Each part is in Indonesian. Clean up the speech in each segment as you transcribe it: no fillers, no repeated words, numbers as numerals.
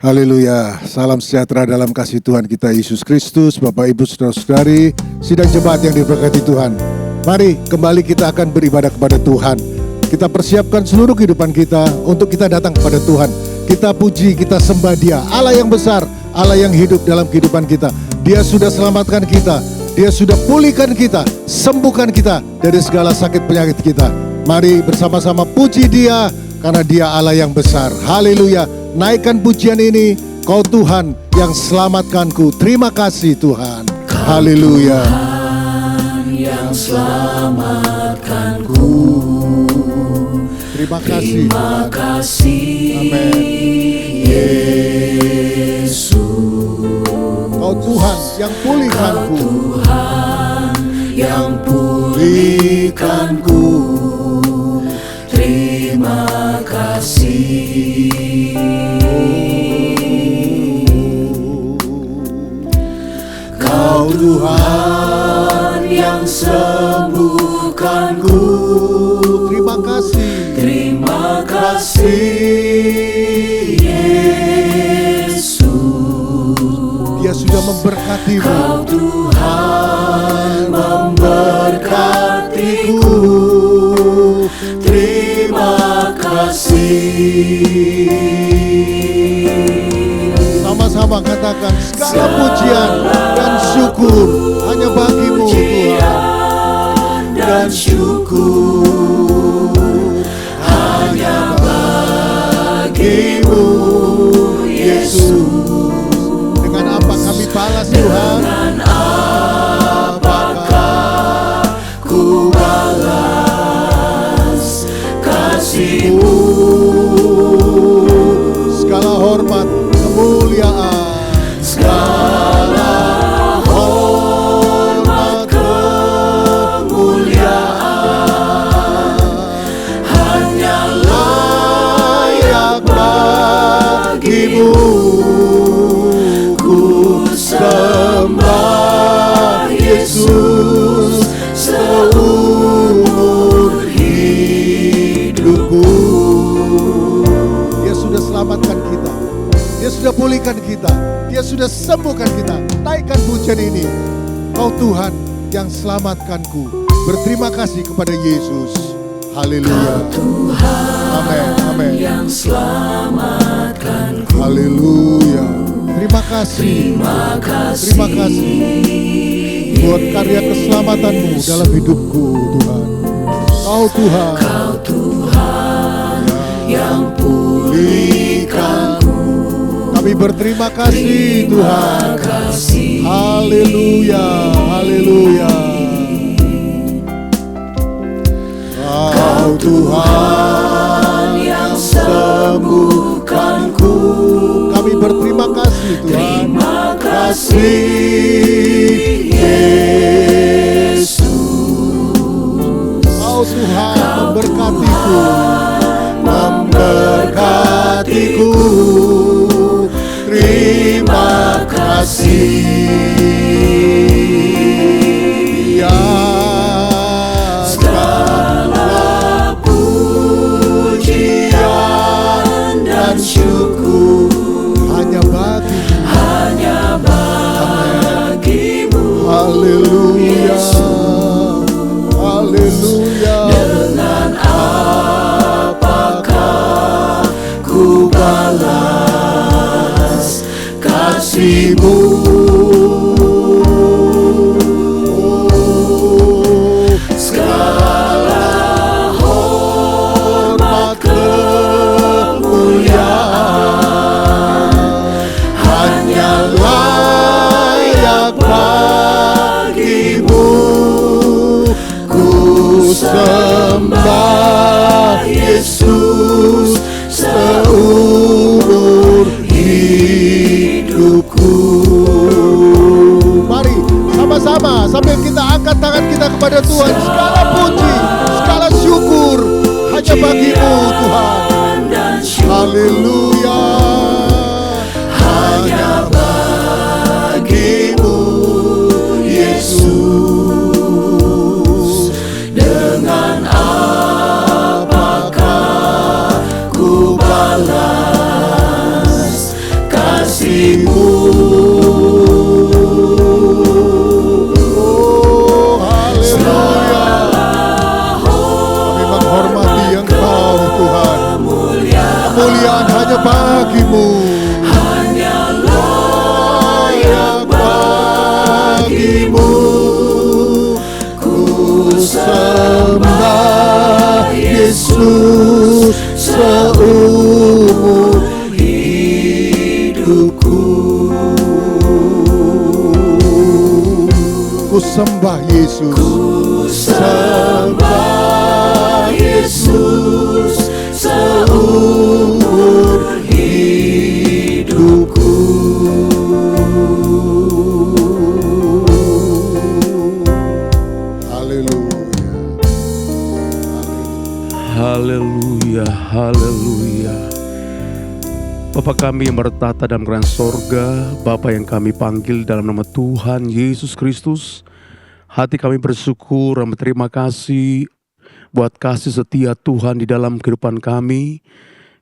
Haleluya, salam sejahtera dalam kasih Tuhan kita Yesus Kristus. Bapak Ibu Saudara-saudari, sidang jemaat yang diberkati Tuhan, mari kembali kita akan beribadah kepada Tuhan. Kita persiapkan seluruh kehidupan kita untuk kita datang kepada Tuhan. Kita puji, kita sembah Dia, Allah yang besar, Allah yang hidup dalam kehidupan kita. Dia sudah selamatkan kita, Dia sudah pulihkan kita, sembuhkan kita dari segala sakit penyakit kita. Mari bersama-sama puji Dia, karena Dia Allah yang besar. Haleluya. Naikkan pujian ini, Kau Tuhan yang selamatkanku. Terima kasih Tuhan. Haleluya. Tuhan yang selamatkanku. Terima kasih. Terima kasih. Amin. Yesus. Kau Tuhan yang pulihkanku. Kau Tuhan yang pulihkanku. Terima kasih. Kau Tuhan yang sembuhkanku. Terima kasih. Terima kasih Yesus. Dia sudah memberkatimu. Kau Tuhan memberkatiku. Terima kasih. Sama-sama katakan, segala pujian dan syukur hanya bagimu Tuhan. Dan syukur hanya bagimu Yesus. Dengan apa kami balas Tuhan? Dengan apakah ku balas kasih-Mu? Segala hormat, kemuliaan, Segala hormat kemuliaan hanya layak bagimu. Ku sembah Yesus seumur hidupku. Dia sudah selamatkan kita, Dia sudah pulihkan kita, Dia sudah sembuhkan kita. Naikkan pujian ini, Kau Tuhan yang selamatkanku. Berterima kasih kepada Yesus. Haleluya. Tuhan Amin, amin. yang selamatkanku. Haleluya. Terima kasih. Terima kasih. Terima kasih buat karya keselamatanmu dalam hidupku Tuhan. Kau Tuhan. Kau Tuhan yang pulihkanku. Kami berterima kasih Tuhan. Terima kasih. Haleluya. Haleluya. Kau Tuhan yang sembuhkanku. Kami berterima kasih Tuhan. Terima kasih Yesus. Kau Tuhan memberkatiku. Memberkatiku. Terima kasih. Ya. Segala pujian dan syukur Hanya bagimu. hanya bagimu. Haleluya. Haleluya. Dengan apakah ku balas kasih-Mu? Segala hormat kemuliaan hanya layak bagimu. Ku sembah Yesus seumur hidupku. Mari sama-sama sambil kita angkat tangan kita kepada Tuhan. Segala puji, segala syukur hanya bagimu Tuhan. Dan syukur Haleluya. hanya bagimu Yesus. Dengan apakah ku balas bagimu. Oh, haleluya. Kami menghormati Engkau Tuhan. Kemuliaan hanya bagimu. Hanya layak bagimu. Ku sembah Yesus seumur hidupku. Ku sembah Yesus. Ku sembah Yesus seumur hidupku. Haleluya, haleluya. Bapa kami yang bertata dalam kerajaan sorga, Bapa yang kami panggil dalam nama Tuhan Yesus Kristus, hati kami bersyukur dan berterima kasih buat kasih setia Tuhan di dalam kehidupan kami.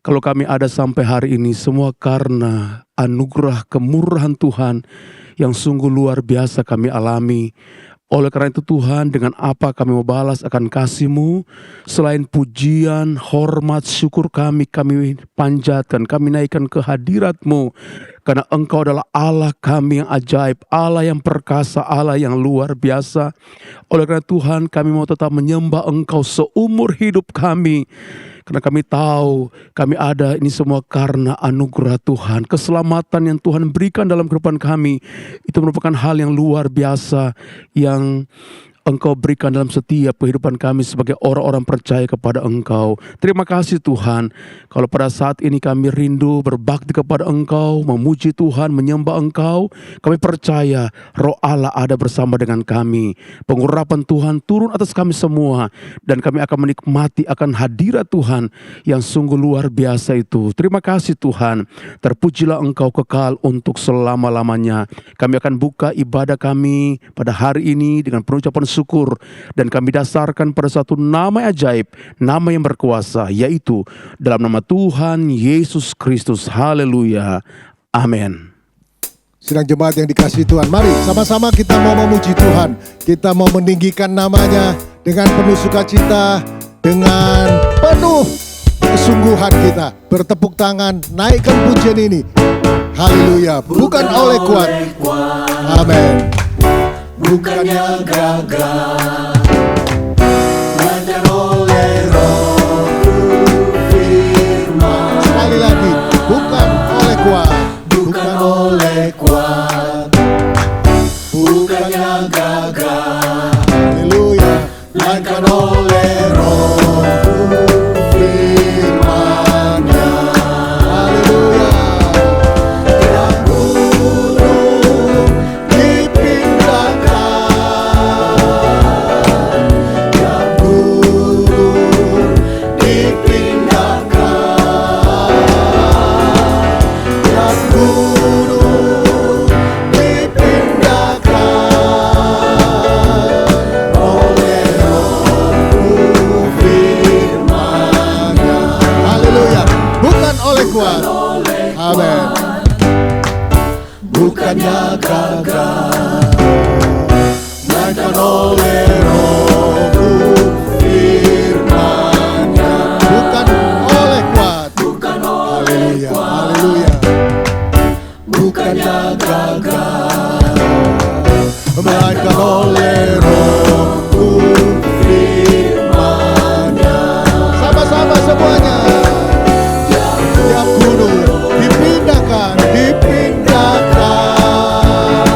Kalau kami ada sampai hari ini, semua karena anugerah kemurahan Tuhan yang sungguh luar biasa kami alami. Oleh karena itu Tuhan, dengan apa kami mau balas akan kasih-Mu? Selain pujian, hormat, syukur kami panjatkan, kami naikkan ke hadirat-Mu. Karena Engkau adalah Allah kami yang ajaib, Allah yang perkasa, Allah yang luar biasa. Oleh karena Tuhan, kami mau tetap menyembah Engkau seumur hidup kami. Karena kami tahu kami ada ini semua karena anugerah Tuhan. Keselamatan yang Tuhan berikan dalam kehidupan kami, itu merupakan hal yang luar biasa yang Engkau berikan dalam setiap kehidupan kami sebagai orang-orang percaya kepada Engkau. Terima kasih Tuhan. Kalau pada saat ini kami rindu berbakti kepada Engkau, memuji Tuhan, menyembah Engkau, kami percaya Roh Allah ada bersama dengan kami. Pengurapan Tuhan turun atas kami semua, dan kami akan menikmati akan hadirat Tuhan yang sungguh luar biasa itu. Terima kasih Tuhan. Terpujilah Engkau kekal untuk selama-lamanya. Kami akan buka ibadah kami pada hari ini dengan pengucapan syukur, dan kami dasarkan pada satu nama ajaib, nama yang berkuasa, yaitu dalam nama Tuhan Yesus Kristus. Haleluya, amin. Sidang jemaat yang dikasihi Tuhan, mari sama-sama kita mau memuji Tuhan. Kita mau meninggikan namanya dengan penuh sukacita, dengan penuh kesungguhan kita. Bertepuk tangan, naikkan pujian ini. Haleluya, bukan oleh kuat. Amin. Bukannya gagah, melainkan oleh Roh firman. Sekali lagi, bukan oleh kuat. Bukan oleh kuat, bukannya gagah. Haleluya, Melainkan oleh Roh firman-Nya. haleluya. Tiap gunung dipindahkan, tiap gunung dipindahkan, tiap gunung dipindahkan oleh Roh firman-Nya. Haleluya, bukan oleh kuat. Amin. Bukannya gagah, melainkan oleh Roh firman-Nya. Bukan oleh kuat. Bukan oleh Haleluya, kuat, haleluya. bukannya gagah, melainkan oleh Roh firman-Nya. Sama-sama semuanya. Tiap gunung dipindahkan, dipindahkan.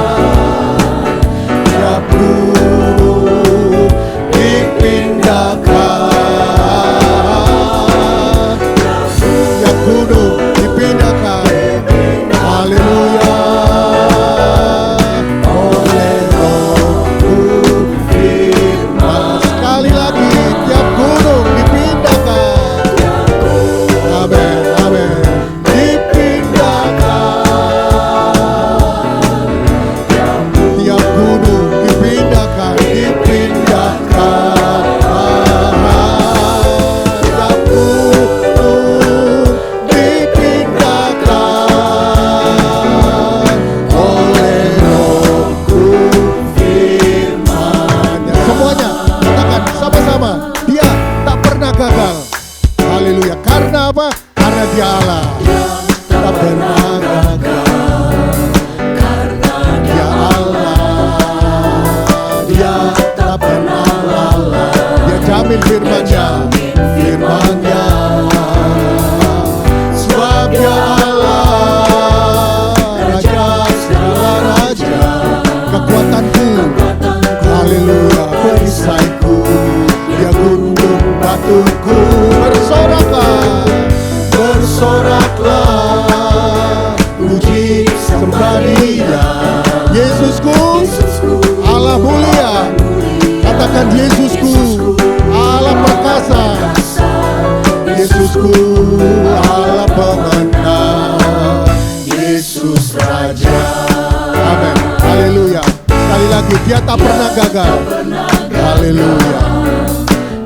sembah Dia. Yesusku, Allah mulia. Katakan Yesusku, Allah perkasa. Yesusku, Allah pemenang. Yesus Raja. Amin. Haleluya. Sekali lagi, Dia tak pernah gagal. Haleluya.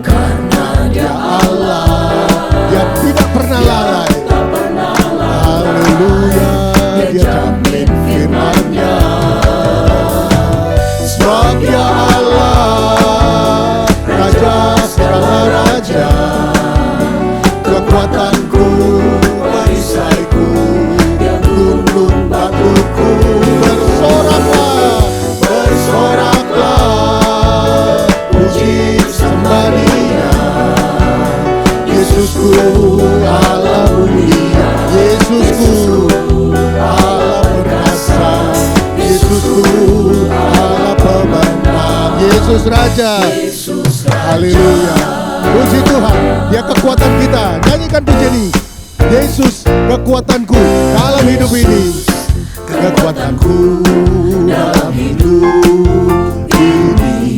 Karena Dia Allah, Dia tidak pernah lalai. Haleluya. Dia jamin firman-Nya. Sebab Dia Allah, Raja segala raja. Kekuatanku, perisaiku, gunung batuku. Bersoraklah, bersoraklah, puji sembah Dia. Yesusku, Allah mulia. Yesusku, Allah perkasa. Yesusku, Allah pemenang. Yesus Raja. Haleluya. Puji Tuhan, Dia kekuatan kita. Nyanyikan puji ini. Yesus kekuatanku dalam hidup ini. Kekuatanku dalam hidup ini.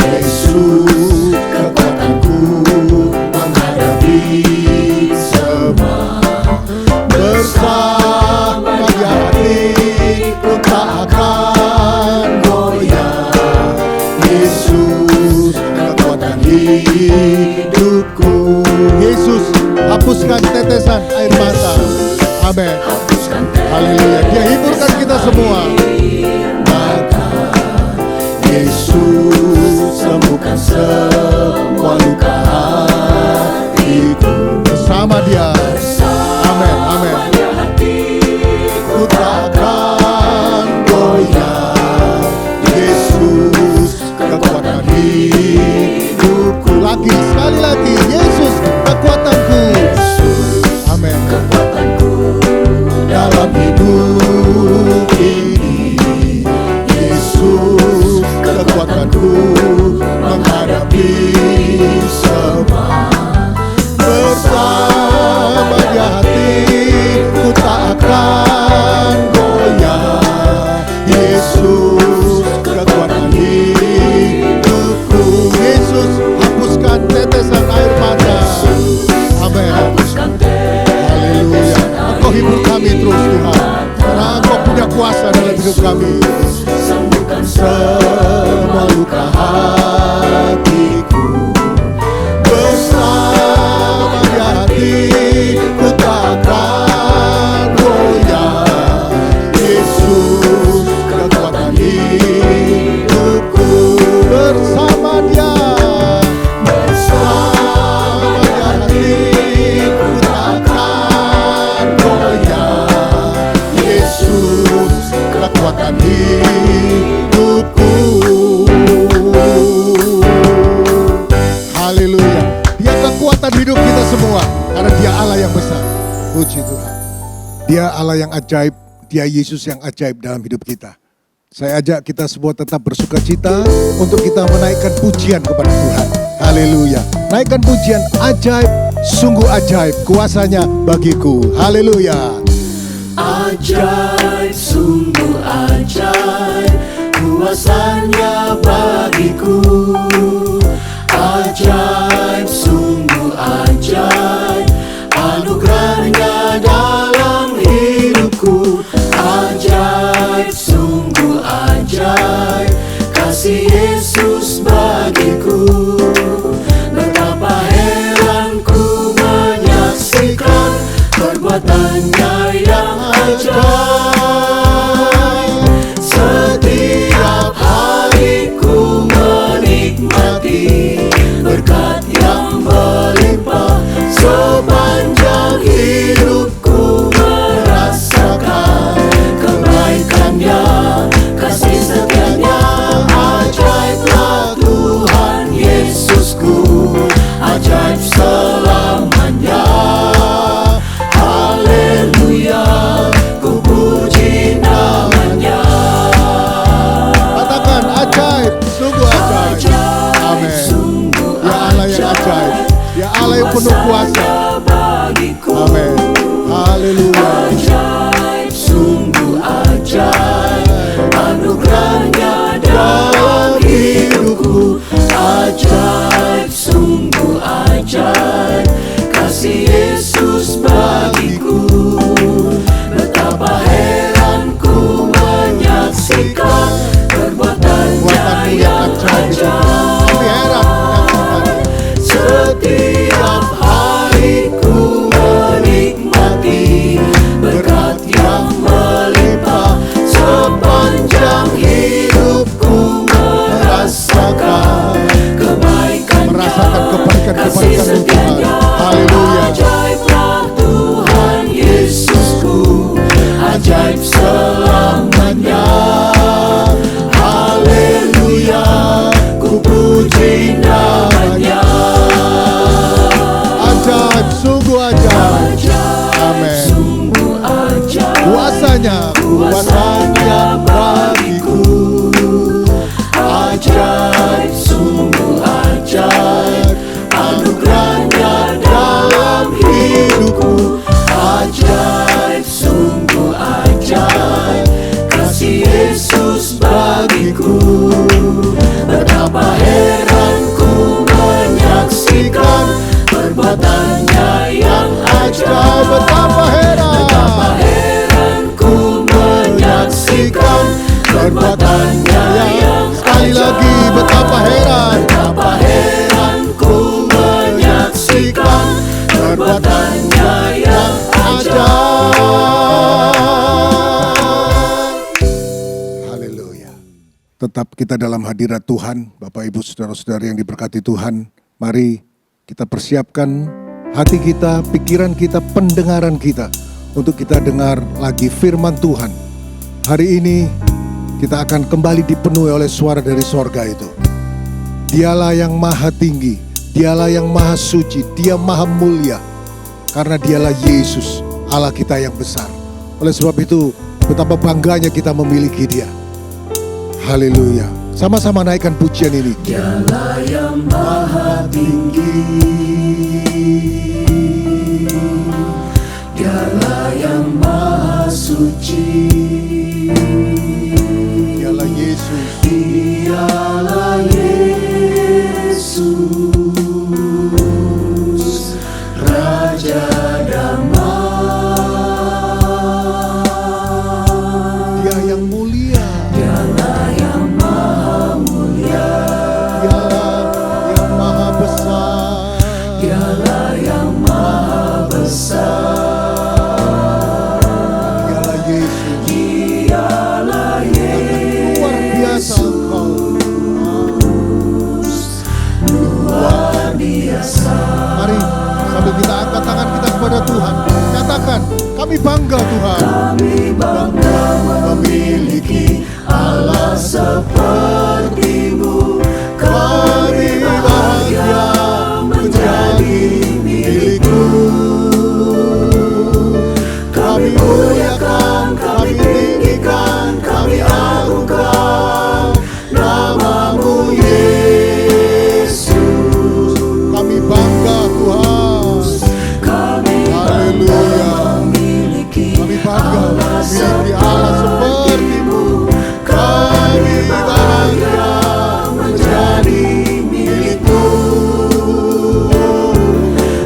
Yesus kekuatanku menghadapi semua. Bersama Dia hatiku tak akan goyah. Yesus kekuatan hidupku. Yesus hapuskan tetesan air mata. Amin. Haleluya. Dia hiburkan kita semua. Maka Yesus sembuhkan semua luka hatiku. Bersama Dia. Amin. Amin. Ku takkan goyah. Yesus kekuatan hidupku. Lagi, sekali lagi. Yesus kekuatanku. Amin. Dalam hidup ini. Yesus kekuatanku menghadapi semua. Bersama Dia hatiku tak akan goyah. Yesus kekuatan hidupku. Yesus hapuskan tetesan air mata. Amin. Haleluya. Engkau hibur kami terus Tuhan, karena Engkau punya kuasa dalam hidup kami. Sembuhkan semua luka hatiku. Bersama Dia hatiku takkan goyah. Yesus kekuatan hidupku. Bersama Dia, bersama Dia hatiku takkan goyah. Yesus kekuatan hidupku. Haleluya. Dia kekuatan hidup kita semua, karena Dia Allah yang besar. Puji Tuhan. Dia Allah yang ajaib. Dia Yesus yang ajaib dalam hidup kita. Saya ajak kita semua tetap bersuka cita untuk kita menaikkan pujian kepada Tuhan. Haleluya. Naikkan pujian ajaib, sungguh ajaib kuasanya bagiku. Haleluya. Ajaib, sungguh ajaib, kuasanya bagiku. Ajaib, sungguh ajaib, anugerahnya dalam hidupku. Ajaib, sungguh ajaib, kasih Yesus bagiku. Betapa heran ku menyaksikan perbuatannya yang ajaib. Setiap hari ku menikmati berkat yang melimpah. Sepanjang hidupku merasakan kebaikannya, kasih setianya. Ajaiblah Tuhan Yesusku, ajaib selamanya. Haleluya, ku puji ajaib selamanya. Haleluya, ku puji namanya. Ajaib, sungguh ajaib. Amin. Sungguh ajaib, Kuasanya bagiku. ajaib, sungguh ajaib, anugerahnya dalam hidupku. Ajaib, sungguh ajaib, kasih Yesus bagiku. Betapa heran ku menyaksikan perbuatannya yang ajaib. Betapa heran. Betapa heran ku menyaksikan perbuatannya yang Sekali lagi, betapa heran. Betapa heran ku menyaksikan perbuatannya yang ajaib. Haleluya. Tetap kita dalam hadirat Tuhan, Bapak Ibu Saudara-saudari yang diberkati Tuhan. Mari kita persiapkan hati kita, pikiran kita, pendengaran kita untuk kita dengar lagi firman Tuhan. Hari ini kita akan kembali dipenuhi oleh suara dari sorga itu. Dialah yang maha tinggi, dialah yang maha suci, dia maha mulia. Karena dialah Yesus, Allah kita yang besar. Oleh sebab itu, betapa bangganya kita memiliki dia. Haleluya. Sama-sama naikkan pujian ini. Dialah yang maha tinggi, dialah yang maha suci. Dialah Yesus. Dialah Yesus, Raja damai. Dia yang mulia. Dialah yang maha mulia. Dialah yang maha besar. Dialah yang maha besar. Dialah Yesus. Dialah Luar biasa engkau. luar biasa. Mari sambil kita angkat tangan kita kepada Tuhan, katakan, kami bangga Tuhan. Kami bangga memiliki Allah seperti-Mu. Kami bahagia menjadi milik-Mu. Kami muliakan, kami tinggikan, kami agungkan nama-Mu Yesus. Kami bangga Tuhan. Kami Haleluya. memiliki Kami bangga Allah memiliki Allah seperti-Mu. Kami bahagia menjadi milik-Mu.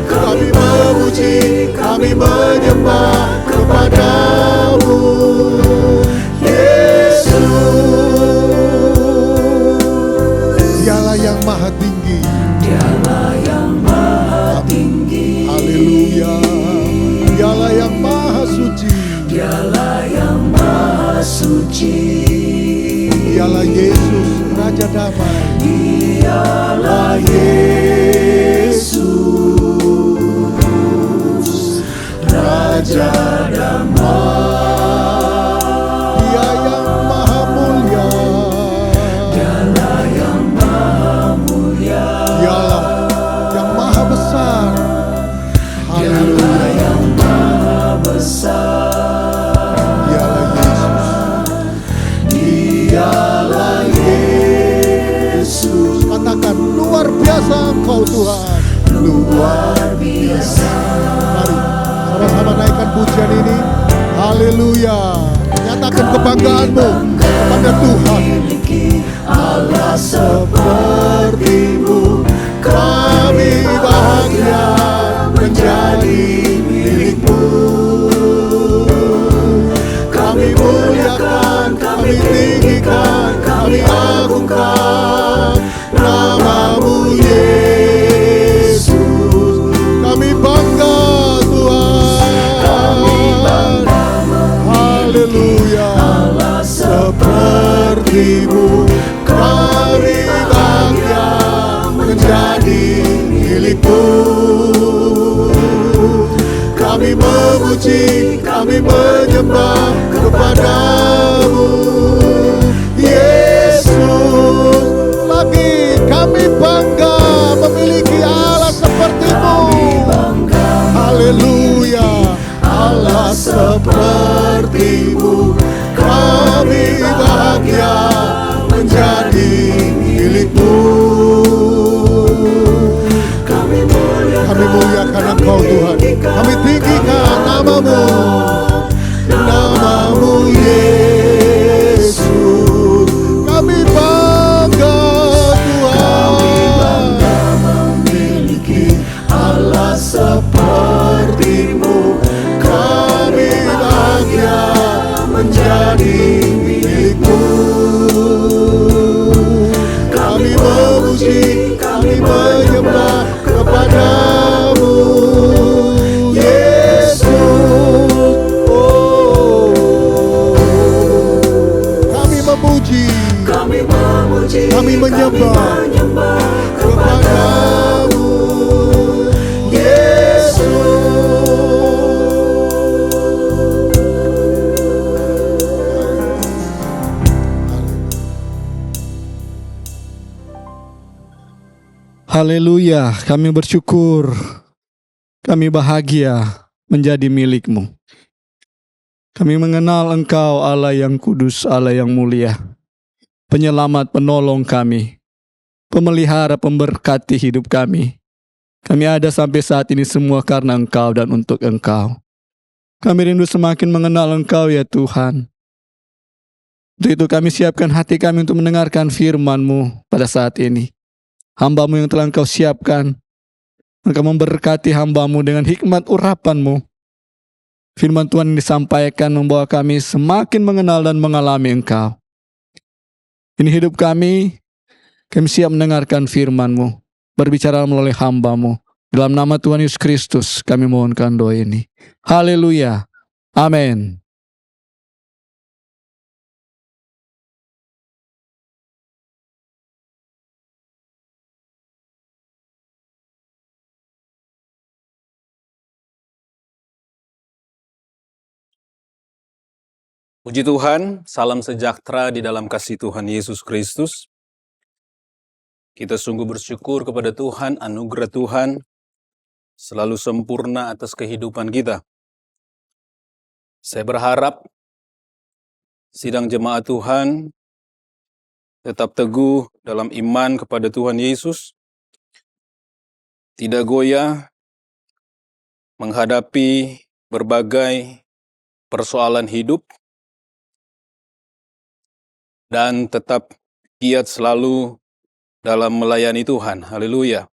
Kami memuji, kami menyembah kepada-Mu Yesus. Dialah yang maha tinggi. Dialah yang maha tinggi. Haleluya. Dialah yang maha suci. Dialah yang maha suci. Dialah Yesus, Raja damai. Dialah Yesus, Raja damai. Dia yang maha mulia. Dialah yang maha mulia. Dialah yang maha besar. Dialah Haleluya. yang maha besar. Dialah Yesus. Dialah Yesus. Katakan, luar biasa engkau Tuhan. Luar biasa. Mari sama-sama naikkan pujian ini. Haleluya. Nyatakan kebanggaanmu kepada Tuhan. Memiliki Allah seperti-Mu. Kami bahagia menjadi milik-Mu. Kami muliakan, kami tinggikan, kami agungkan nama-Mu Yesus. Kami bangga Tuhan. Kami bangga Haleluya. Allah seperti-Mu. Kami bahagia menjadi milik-Mu. Kami kami memuji, kami menyembah kepadamu, Yesus. Lagi kami bangga memiliki Allah seperti-Mu. Haleluya, Allah seperti-Mu. Kami bahagia menjadi milik-Mu. Kami muliakan Engkau Tuhan. Kami tinggikan nama-Mu, nama-Mu Yesus. Kami bangga Tuhan. Memiliki Allah seperti-Mu. Kami bahagia menjadi milik-Mu. Kami memuji, kami menyembah kepadamu, Yesus. Oh, kami memuji, kami menyembah kepadamu, Yesus. Haleluya, kami bersyukur, kami bahagia menjadi milik-Mu. Kami mengenal Engkau Allah yang kudus, Allah yang mulia, penyelamat, penolong kami, pemelihara, pemberkati hidup kami. Kami ada sampai saat ini semua karena Engkau dan untuk Engkau. Kami rindu semakin mengenal Engkau ya Tuhan. Untuk itu kami siapkan hati kami untuk mendengarkan firman-Mu pada saat ini. Hamba-Mu yang telah Engkau siapkan, Engkau memberkati hamba-Mu dengan hikmat urapan-Mu. Firman Tuhan yang disampaikan membawa kami semakin mengenal dan mengalami Engkau. Ini hidup kami siap mendengarkan firman-Mu, berbicara melalui hamba-Mu. Dalam nama Tuhan Yesus Kristus kami mohonkan doa ini. Haleluya. Amin. Puji Tuhan, salam sejahtera di dalam kasih Tuhan Yesus Kristus. Kita sungguh bersyukur kepada Tuhan, anugerah Tuhan selalu sempurna atas kehidupan kita. Saya berharap sidang jemaat Tuhan tetap teguh dalam iman kepada Tuhan Yesus, tidak goyah menghadapi berbagai persoalan hidup, dan tetap giat selalu dalam melayani Tuhan. Haleluya.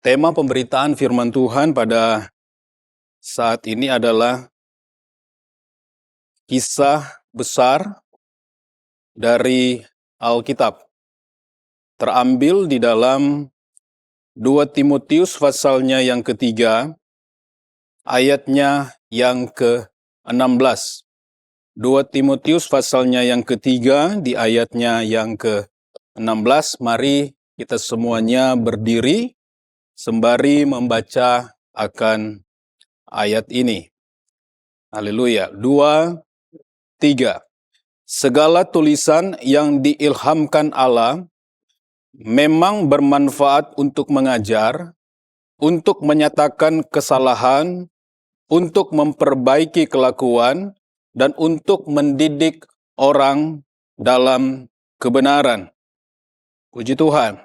Tema pemberitaan firman Tuhan pada saat ini adalah kisah besar dari Alkitab. Terambil di dalam 2 Timotius pasalnya yang ketiga, ayatnya yang ke-16. 2 Timotius pasalnya yang ketiga di ayatnya yang ke-16. Mari kita semuanya berdiri sembari membaca akan ayat ini. Haleluya. 2, 3. Segala tulisan yang diilhamkan Allah memang bermanfaat untuk mengajar, untuk menyatakan kesalahan, untuk memperbaiki kelakuan, dan untuk mendidik orang dalam kebenaran. Puji Tuhan.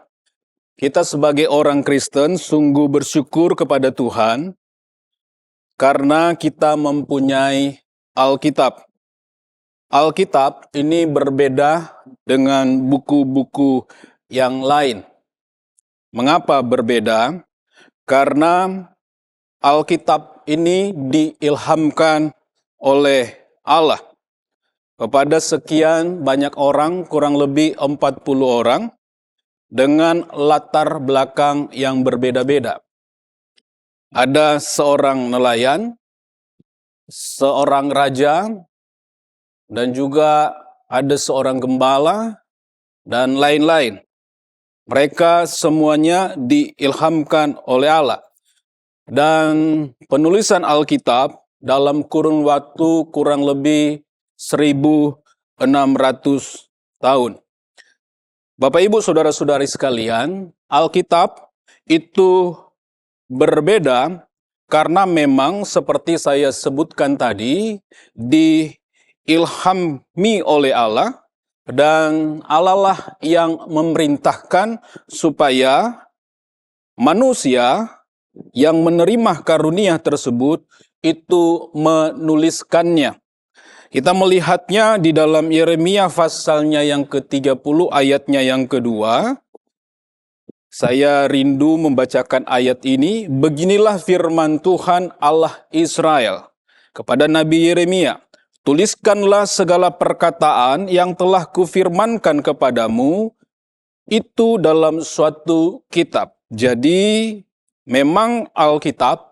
Kita sebagai orang Kristen sungguh bersyukur kepada Tuhan karena kita mempunyai Alkitab. Alkitab ini berbeda dengan buku-buku yang lain. Mengapa berbeda? Karena Alkitab ini diilhamkan oleh Allah kepada sekian banyak orang, kurang lebih 40 orang, dengan latar belakang yang berbeda-beda. Ada seorang nelayan, seorang raja, dan juga ada seorang gembala, dan lain-lain. Mereka semuanya diilhamkan oleh Allah. Dan penulisan Alkitab dalam kurun waktu kurang lebih 1600 tahun. Bapak Ibu Saudara-saudari sekalian, Alkitab itu berbeda karena memang seperti saya sebutkan tadi, diilhami oleh Allah, dan Allah lah yang memerintahkan supaya manusia yang menerima karunia tersebut itu menuliskannya. Kita melihatnya di dalam Yeremia pasalnya yang ke-30 ayatnya yang kedua. Saya rindu membacakan ayat ini. Beginilah firman Tuhan Allah Israel kepada Nabi Yeremia. Tuliskanlah segala perkataan yang telah kufirmankan kepadamu itu dalam suatu kitab. Jadi memang Alkitab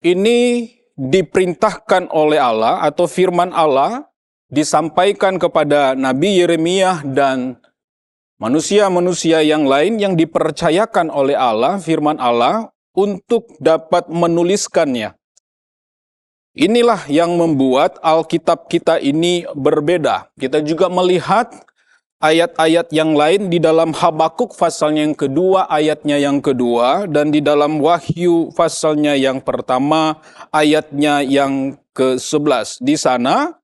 ini diperintahkan oleh Allah atau firman Allah disampaikan kepada Nabi Yeremia dan manusia-manusia yang lain yang dipercayakan oleh Allah, firman Allah, untuk dapat menuliskannya. Inilah yang membuat Alkitab kita ini berbeda. Kita juga melihat ayat-ayat yang lain di dalam Habakuk pasalnya yang kedua, ayatnya yang kedua, dan di dalam Wahyu pasalnya yang pertama, ayatnya yang ke-11. Di sana,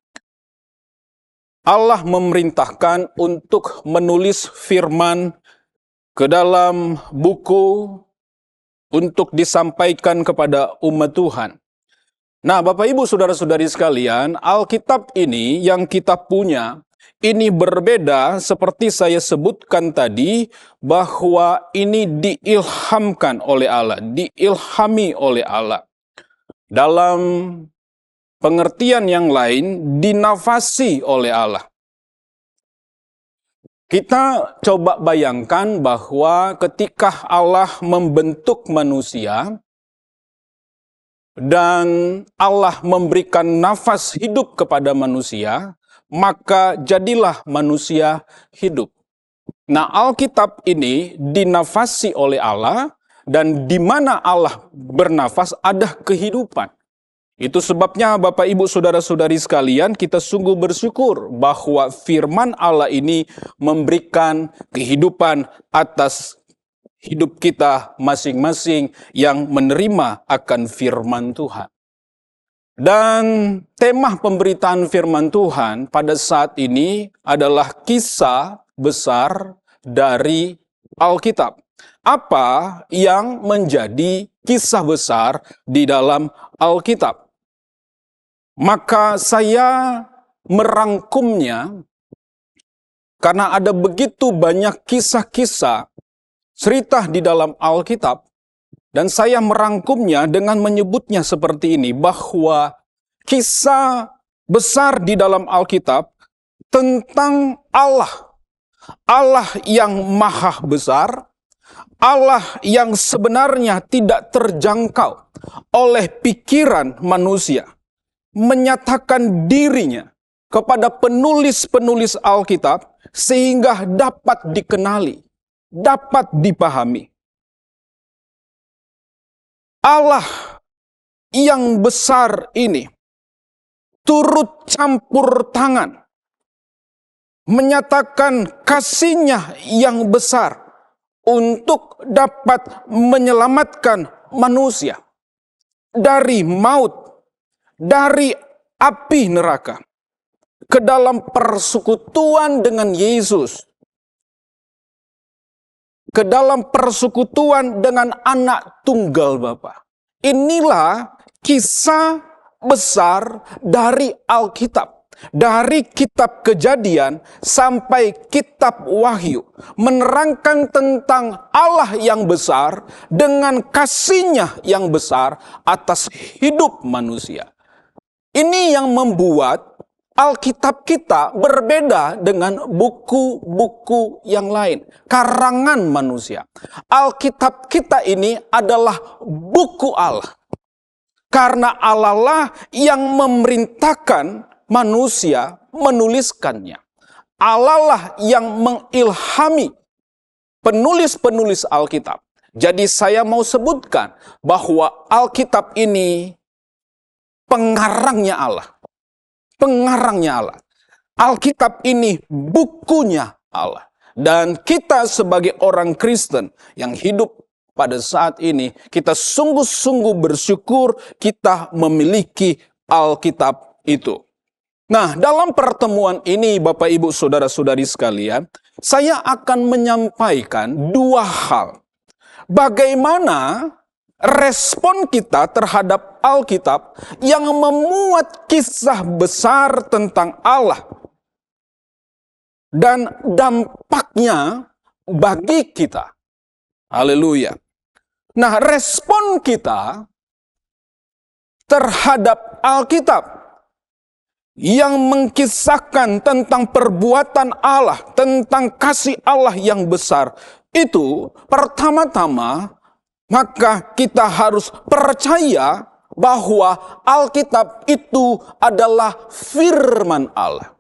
Allah memerintahkan untuk menulis firman ke dalam buku untuk disampaikan kepada umat Tuhan. Nah, Bapak Ibu Saudara-saudari sekalian, Alkitab ini yang kita punya, ini berbeda seperti saya sebutkan tadi, bahwa ini diilhamkan oleh Allah, diilhami oleh Allah. Dalam pengertian yang lain, dinafasi oleh Allah. Kita coba bayangkan bahwa ketika Allah membentuk manusia, dan Allah memberikan nafas hidup kepada manusia, maka jadilah manusia hidup. Nah, Alkitab ini dinafasi oleh Allah, dan di mana Allah bernafas ada kehidupan. Itu sebabnya Bapak Ibu Saudara-saudari sekalian, kita sungguh bersyukur bahwa firman Allah ini memberikan kehidupan atas hidup kita masing-masing yang menerima akan firman Tuhan. Dan tema pemberitaan firman Tuhan pada saat ini adalah kisah besar dari Alkitab. Apa yang menjadi kisah besar di dalam Alkitab? Maka saya merangkumnya karena ada begitu banyak kisah-kisah cerita di dalam Alkitab, dan saya merangkumnya dengan menyebutnya seperti ini, bahwa kisah besar di dalam Alkitab tentang Allah. Allah yang maha besar, Allah yang sebenarnya tidak terjangkau oleh pikiran manusia, menyatakan dirinya kepada penulis-penulis Alkitab sehingga dapat dikenali, dapat dipahami. Allah yang besar ini turut campur tangan, menyatakan kasih-Nya yang besar untuk dapat menyelamatkan manusia dari maut, dari api neraka, ke dalam persekutuan dengan Yesus, ke dalam persekutuan dengan anak tunggal Bapa. Inilah kisah besar dari Alkitab. Dari kitab Kejadian sampai kitab Wahyu, menerangkan tentang Allah yang besar dengan kasih-Nya yang besar atas hidup manusia. Ini yang membuat Alkitab kita berbeda dengan buku-buku yang lain, karangan manusia. Alkitab kita ini adalah buku Allah. Karena Allah lah yang memerintahkan manusia menuliskannya. Allah lah yang mengilhami penulis-penulis Alkitab. Jadi saya mau sebutkan bahwa Alkitab ini pengarangnya Allah. Pengarangnya Allah. Alkitab ini bukunya Allah. Dan kita sebagai orang Kristen yang hidup pada saat ini, kita sungguh-sungguh bersyukur kita memiliki Alkitab itu. Nah, dalam pertemuan ini Bapak Ibu Saudara-saudari sekalian, saya akan menyampaikan dua hal. Bagaimana respon kita terhadap Alkitab yang memuat kisah besar tentang Allah dan dampaknya bagi kita. Haleluya. Nah, respon kita terhadap Alkitab yang mengkisahkan tentang perbuatan Allah, tentang kasih Allah yang besar, itu pertama-tama maka kita harus percaya bahwa Alkitab itu adalah firman Allah.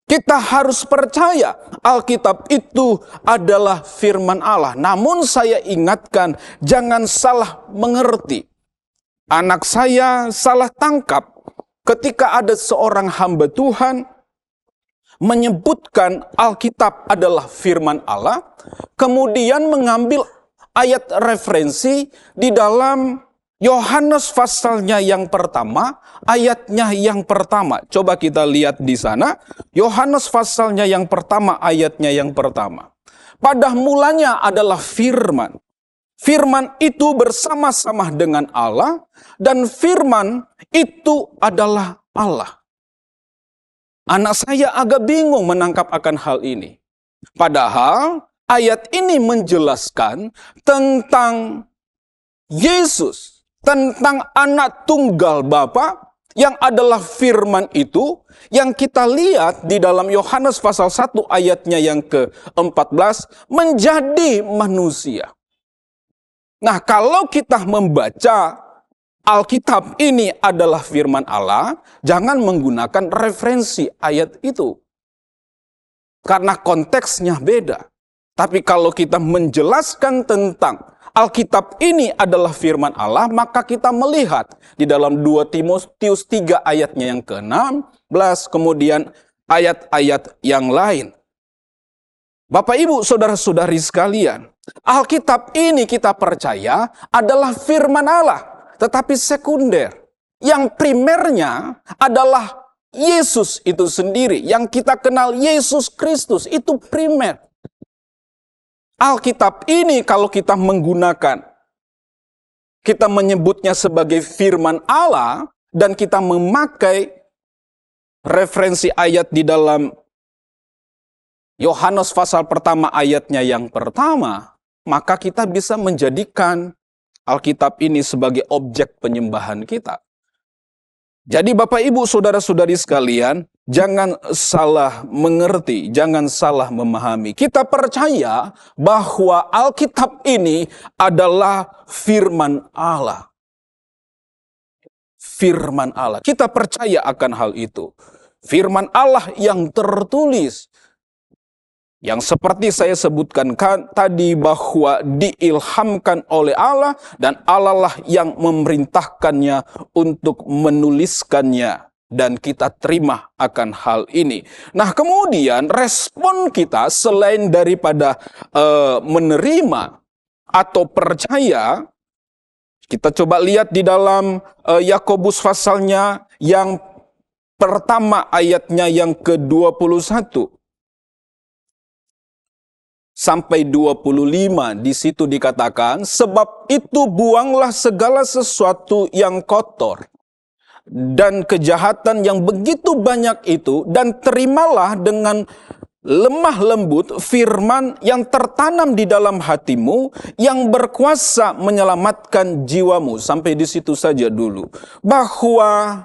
Kita harus percaya Alkitab itu adalah firman Allah. Namun saya ingatkan, jangan salah mengerti. Anak saya salah tangkap ketika ada seorang hamba Tuhan menyebutkan Alkitab adalah firman Allah, kemudian mengambil ayat referensi di dalam Yohanes pasalnya yang pertama, ayatnya yang pertama. Coba kita lihat di sana, Yohanes pasalnya yang pertama, ayatnya yang pertama. Pada mulanya adalah firman. Firman itu bersama-sama dengan Allah, dan firman itu adalah Allah. Anak saya agak bingung menangkap akan hal ini. Padahal ayat ini menjelaskan tentang Yesus, tentang anak tunggal Bapa yang adalah firman itu, yang kita lihat di dalam Yohanes pasal 1 ayatnya yang ke-14, menjadi manusia. Nah, kalau kita membaca Alkitab ini adalah firman Allah, jangan menggunakan referensi ayat itu. Karena konteksnya beda. Tapi kalau kita menjelaskan tentang Alkitab ini adalah firman Allah, maka kita melihat di dalam 2 Timotius 3 ayatnya yang ke-16, kemudian ayat-ayat yang lain. Bapak, Ibu, Saudara-saudari sekalian, Alkitab ini kita percaya adalah firman Allah, tetapi sekunder. Yang primernya adalah Yesus itu sendiri. Yang kita kenal Yesus Kristus itu primer. Alkitab ini kalau kita menggunakan, kita menyebutnya sebagai firman Allah, dan kita memakai referensi ayat di dalam Yohanes pasal pertama ayatnya yang pertama, maka kita bisa menjadikan Alkitab ini sebagai objek penyembahan kita. Jadi Bapak, Ibu, Saudara-saudari sekalian, jangan salah mengerti, jangan salah memahami. Kita percaya bahwa Alkitab ini adalah firman Allah. Firman Allah. Kita percaya akan hal itu. Firman Allah yang tertulis. Yang seperti saya sebutkan tadi, bahwa diilhamkan oleh Allah dan Allah lah yang memerintahkannya untuk menuliskannya, dan kita terima akan hal ini. Nah, kemudian respon kita selain daripada menerima atau percaya, kita coba lihat di dalam Yakobus pasalnya yang pertama ayatnya yang ke-21. Sampai 25, di situ dikatakan, sebab itu buanglah segala sesuatu yang kotor dan kejahatan yang begitu banyak itu, dan terimalah dengan lemah lembut firman yang tertanam di dalam hatimu, yang berkuasa menyelamatkan jiwamu. Sampai di situ saja dulu. Bahwa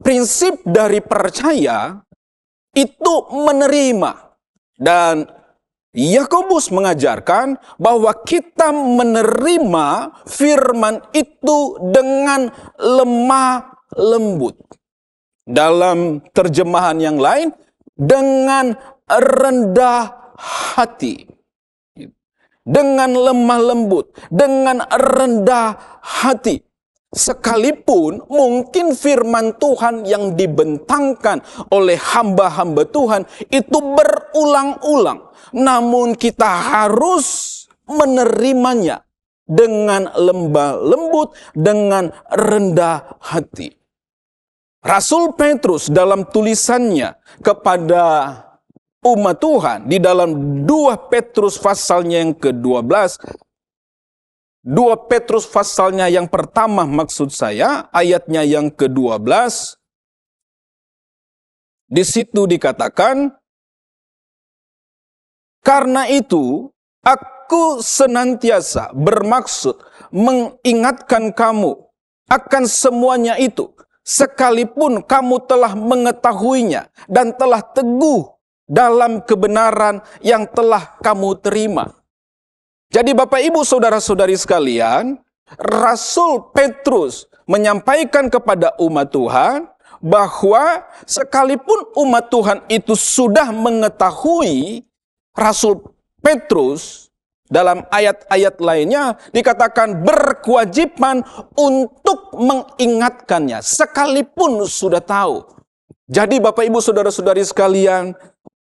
prinsip dari percaya itu menerima, dan Yakobus mengajarkan bahwa kita menerima firman itu dengan lemah lembut. Dalam terjemahan yang lain, dengan rendah hati. dengan lemah lembut, dengan rendah hati. Sekalipun mungkin firman Tuhan yang dibentangkan oleh hamba-hamba Tuhan itu berulang-ulang, namun kita harus menerimanya dengan lembah lembut, dengan rendah hati. Rasul Petrus dalam tulisannya kepada umat Tuhan di dalam 2 Petrus pasalnya yang ke-12, 2 Petrus pasalnya yang pertama maksud saya, ayatnya yang ke-12, di situ dikatakan, karena itu aku senantiasa bermaksud mengingatkan kamu akan semuanya itu, sekalipun kamu telah mengetahuinya dan telah teguh dalam kebenaran yang telah kamu terima. Jadi Bapak Ibu Saudara-saudari sekalian, Rasul Petrus menyampaikan kepada umat Tuhan bahwa sekalipun umat Tuhan itu sudah mengetahui, Rasul Petrus dalam ayat-ayat lainnya dikatakan berkewajiban untuk mengingatkannya sekalipun sudah tahu. Jadi Bapak Ibu Saudara-saudari sekalian,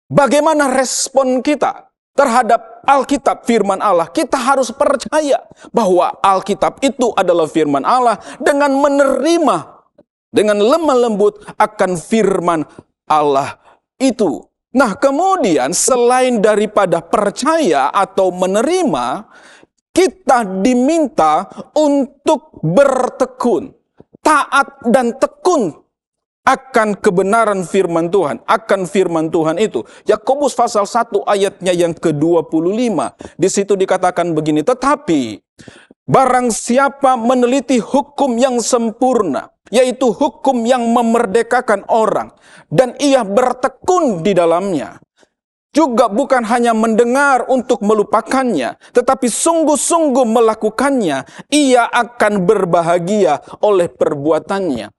bagaimana respon kita terhadap Alkitab firman Allah? Kita harus percaya bahwa Alkitab itu adalah firman Allah dengan menerima dengan lemah lembut akan firman Allah itu. Nah, kemudian selain daripada percaya atau menerima, kita diminta untuk bertekun, taat dan tekun akan kebenaran firman Tuhan, akan firman Tuhan itu. Yakobus pasal 1 ayatnya yang ke-25. Di situ dikatakan begini, tetapi barang siapa meneliti hukum yang sempurna, yaitu hukum yang memerdekakan orang, dan ia bertekun di dalamnya, juga bukan hanya mendengar untuk melupakannya, tetapi sungguh-sungguh melakukannya, ia akan berbahagia oleh perbuatannya.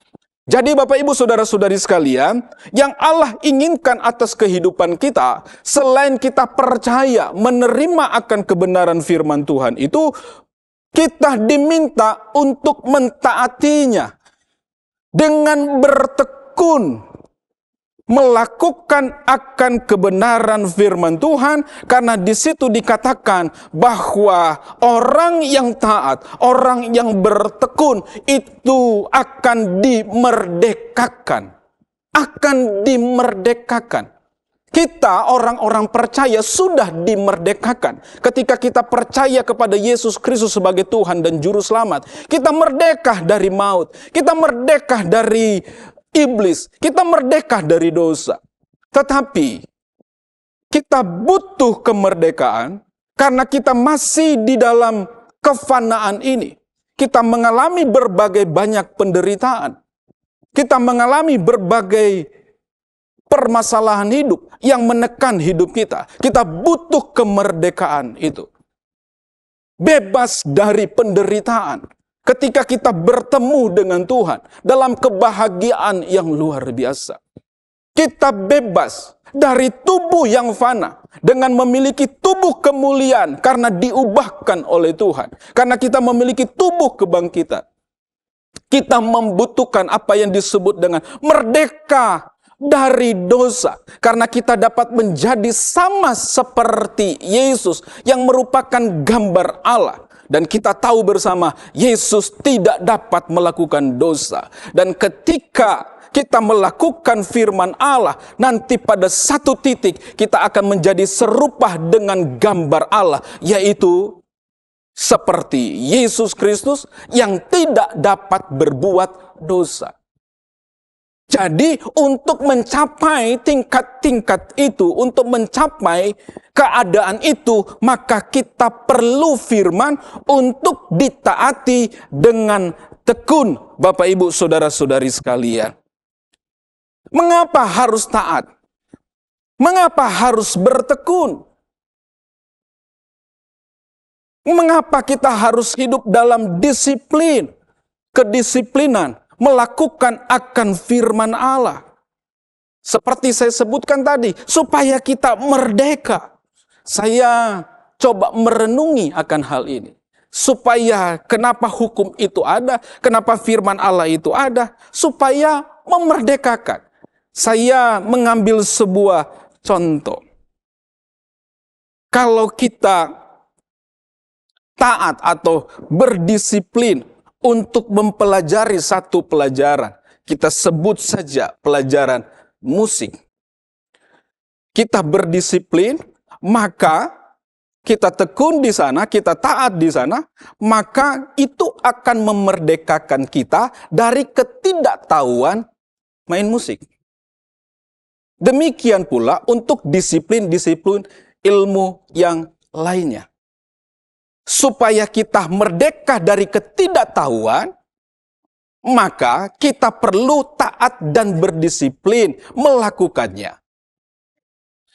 Jadi Bapak Ibu Saudara-saudari sekalian, yang Allah inginkan atas kehidupan kita, selain kita percaya menerima akan kebenaran firman Tuhan itu, kita diminta untuk mentaatinya dengan bertekun melakukan akan kebenaran firman Tuhan, karena di situ dikatakan bahwa orang yang taat, orang yang bertekun itu akan dimerdekakan. Akan dimerdekakan. Kita orang-orang percaya sudah dimerdekakan. Ketika kita percaya kepada Yesus Kristus sebagai Tuhan dan Juru Selamat, kita merdeka dari maut. Kita merdeka dari iblis, kita merdeka dari dosa. Tetapi kita butuh kemerdekaan karena kita masih di dalam kefanaan ini. Kita mengalami berbagai banyak penderitaan. Kita mengalami berbagai permasalahan hidup yang menekan hidup kita. Kita butuh kemerdekaan itu. Bebas dari penderitaan. Ketika kita bertemu dengan Tuhan dalam kebahagiaan yang luar biasa. Kita bebas dari tubuh yang fana dengan memiliki tubuh kemuliaan karena diubahkan oleh Tuhan. Karena kita memiliki tubuh kebangkitan. Kita membutuhkan apa yang disebut dengan merdeka dari dosa. Karena kita dapat menjadi sama seperti Yesus yang merupakan gambar Allah. Dan kita tahu bersama, Yesus tidak dapat melakukan dosa. Dan ketika kita melakukan firman Allah, nanti pada satu titik kita akan menjadi serupa dengan gambar Allah, yaitu seperti Yesus Kristus yang tidak dapat berbuat dosa. Jadi untuk mencapai tingkat-tingkat itu, untuk mencapai keadaan itu, maka kita perlu firman untuk ditaati dengan tekun. Bapak Ibu Saudara-saudari sekalian. Mengapa harus taat? Mengapa harus bertekun? Mengapa kita harus hidup dalam disiplin, kedisiplinan, melakukan akan firman Allah? Seperti saya sebutkan tadi, supaya kita merdeka. Saya coba merenungi akan hal ini. Supaya kenapa hukum itu ada, kenapa firman Allah itu ada, supaya memerdekakan. Saya mengambil sebuah contoh. Kalau kita taat atau berdisiplin untuk mempelajari satu pelajaran, kita sebut saja pelajaran musik. Kita berdisiplin, maka kita tekun di sana, kita taat di sana, maka itu akan memerdekakan kita dari ketidaktahuan main musik. Demikian pula untuk disiplin-disiplin ilmu yang lainnya. Supaya kita merdeka dari ketidaktahuan, maka kita perlu taat dan berdisiplin melakukannya.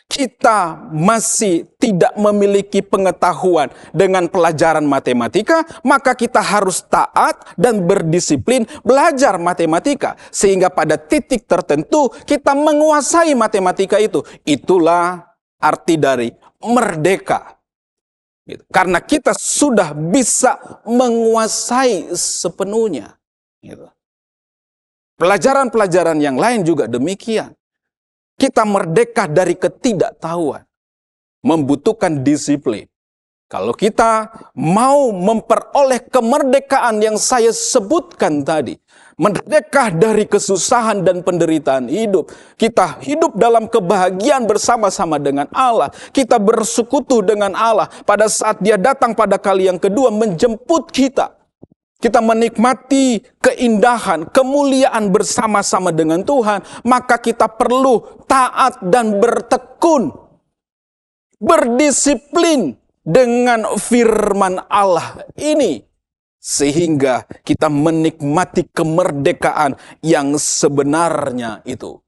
Kita masih tidak memiliki pengetahuan dengan pelajaran matematika, maka kita harus taat dan berdisiplin belajar matematika. Sehingga pada titik tertentu kita menguasai matematika itu. Itulah arti dari merdeka. Karena kita sudah bisa menguasai sepenuhnya. Pelajaran-pelajaran yang lain juga demikian. Kita merdeka dari ketidaktahuan. Membutuhkan disiplin. Kalau kita mau memperoleh kemerdekaan yang saya sebutkan tadi. Merdeka dari kesusahan dan penderitaan hidup. Kita hidup dalam kebahagiaan bersama-sama dengan Allah. Kita bersekutu dengan Allah. Pada saat Dia datang pada kali yang kedua menjemput kita. Kita menikmati keindahan, kemuliaan bersama-sama dengan Tuhan. Maka kita perlu taat dan bertekun. Berdisiplin dengan firman Allah ini. Sehingga kita menikmati kemerdekaan yang sebenarnya itu.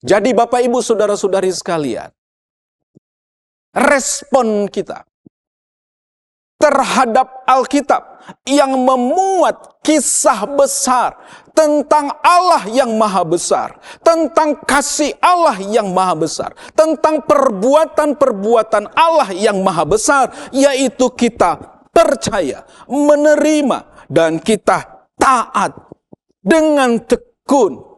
Jadi Bapak Ibu Saudara-saudari sekalian. Respon kita terhadap Alkitab yang memuat kisah besar tentang Allah yang maha besar, tentang kasih Allah yang maha besar, tentang perbuatan-perbuatan Allah yang maha besar, yaitu kita percaya, menerima, dan kita taat dengan tekun.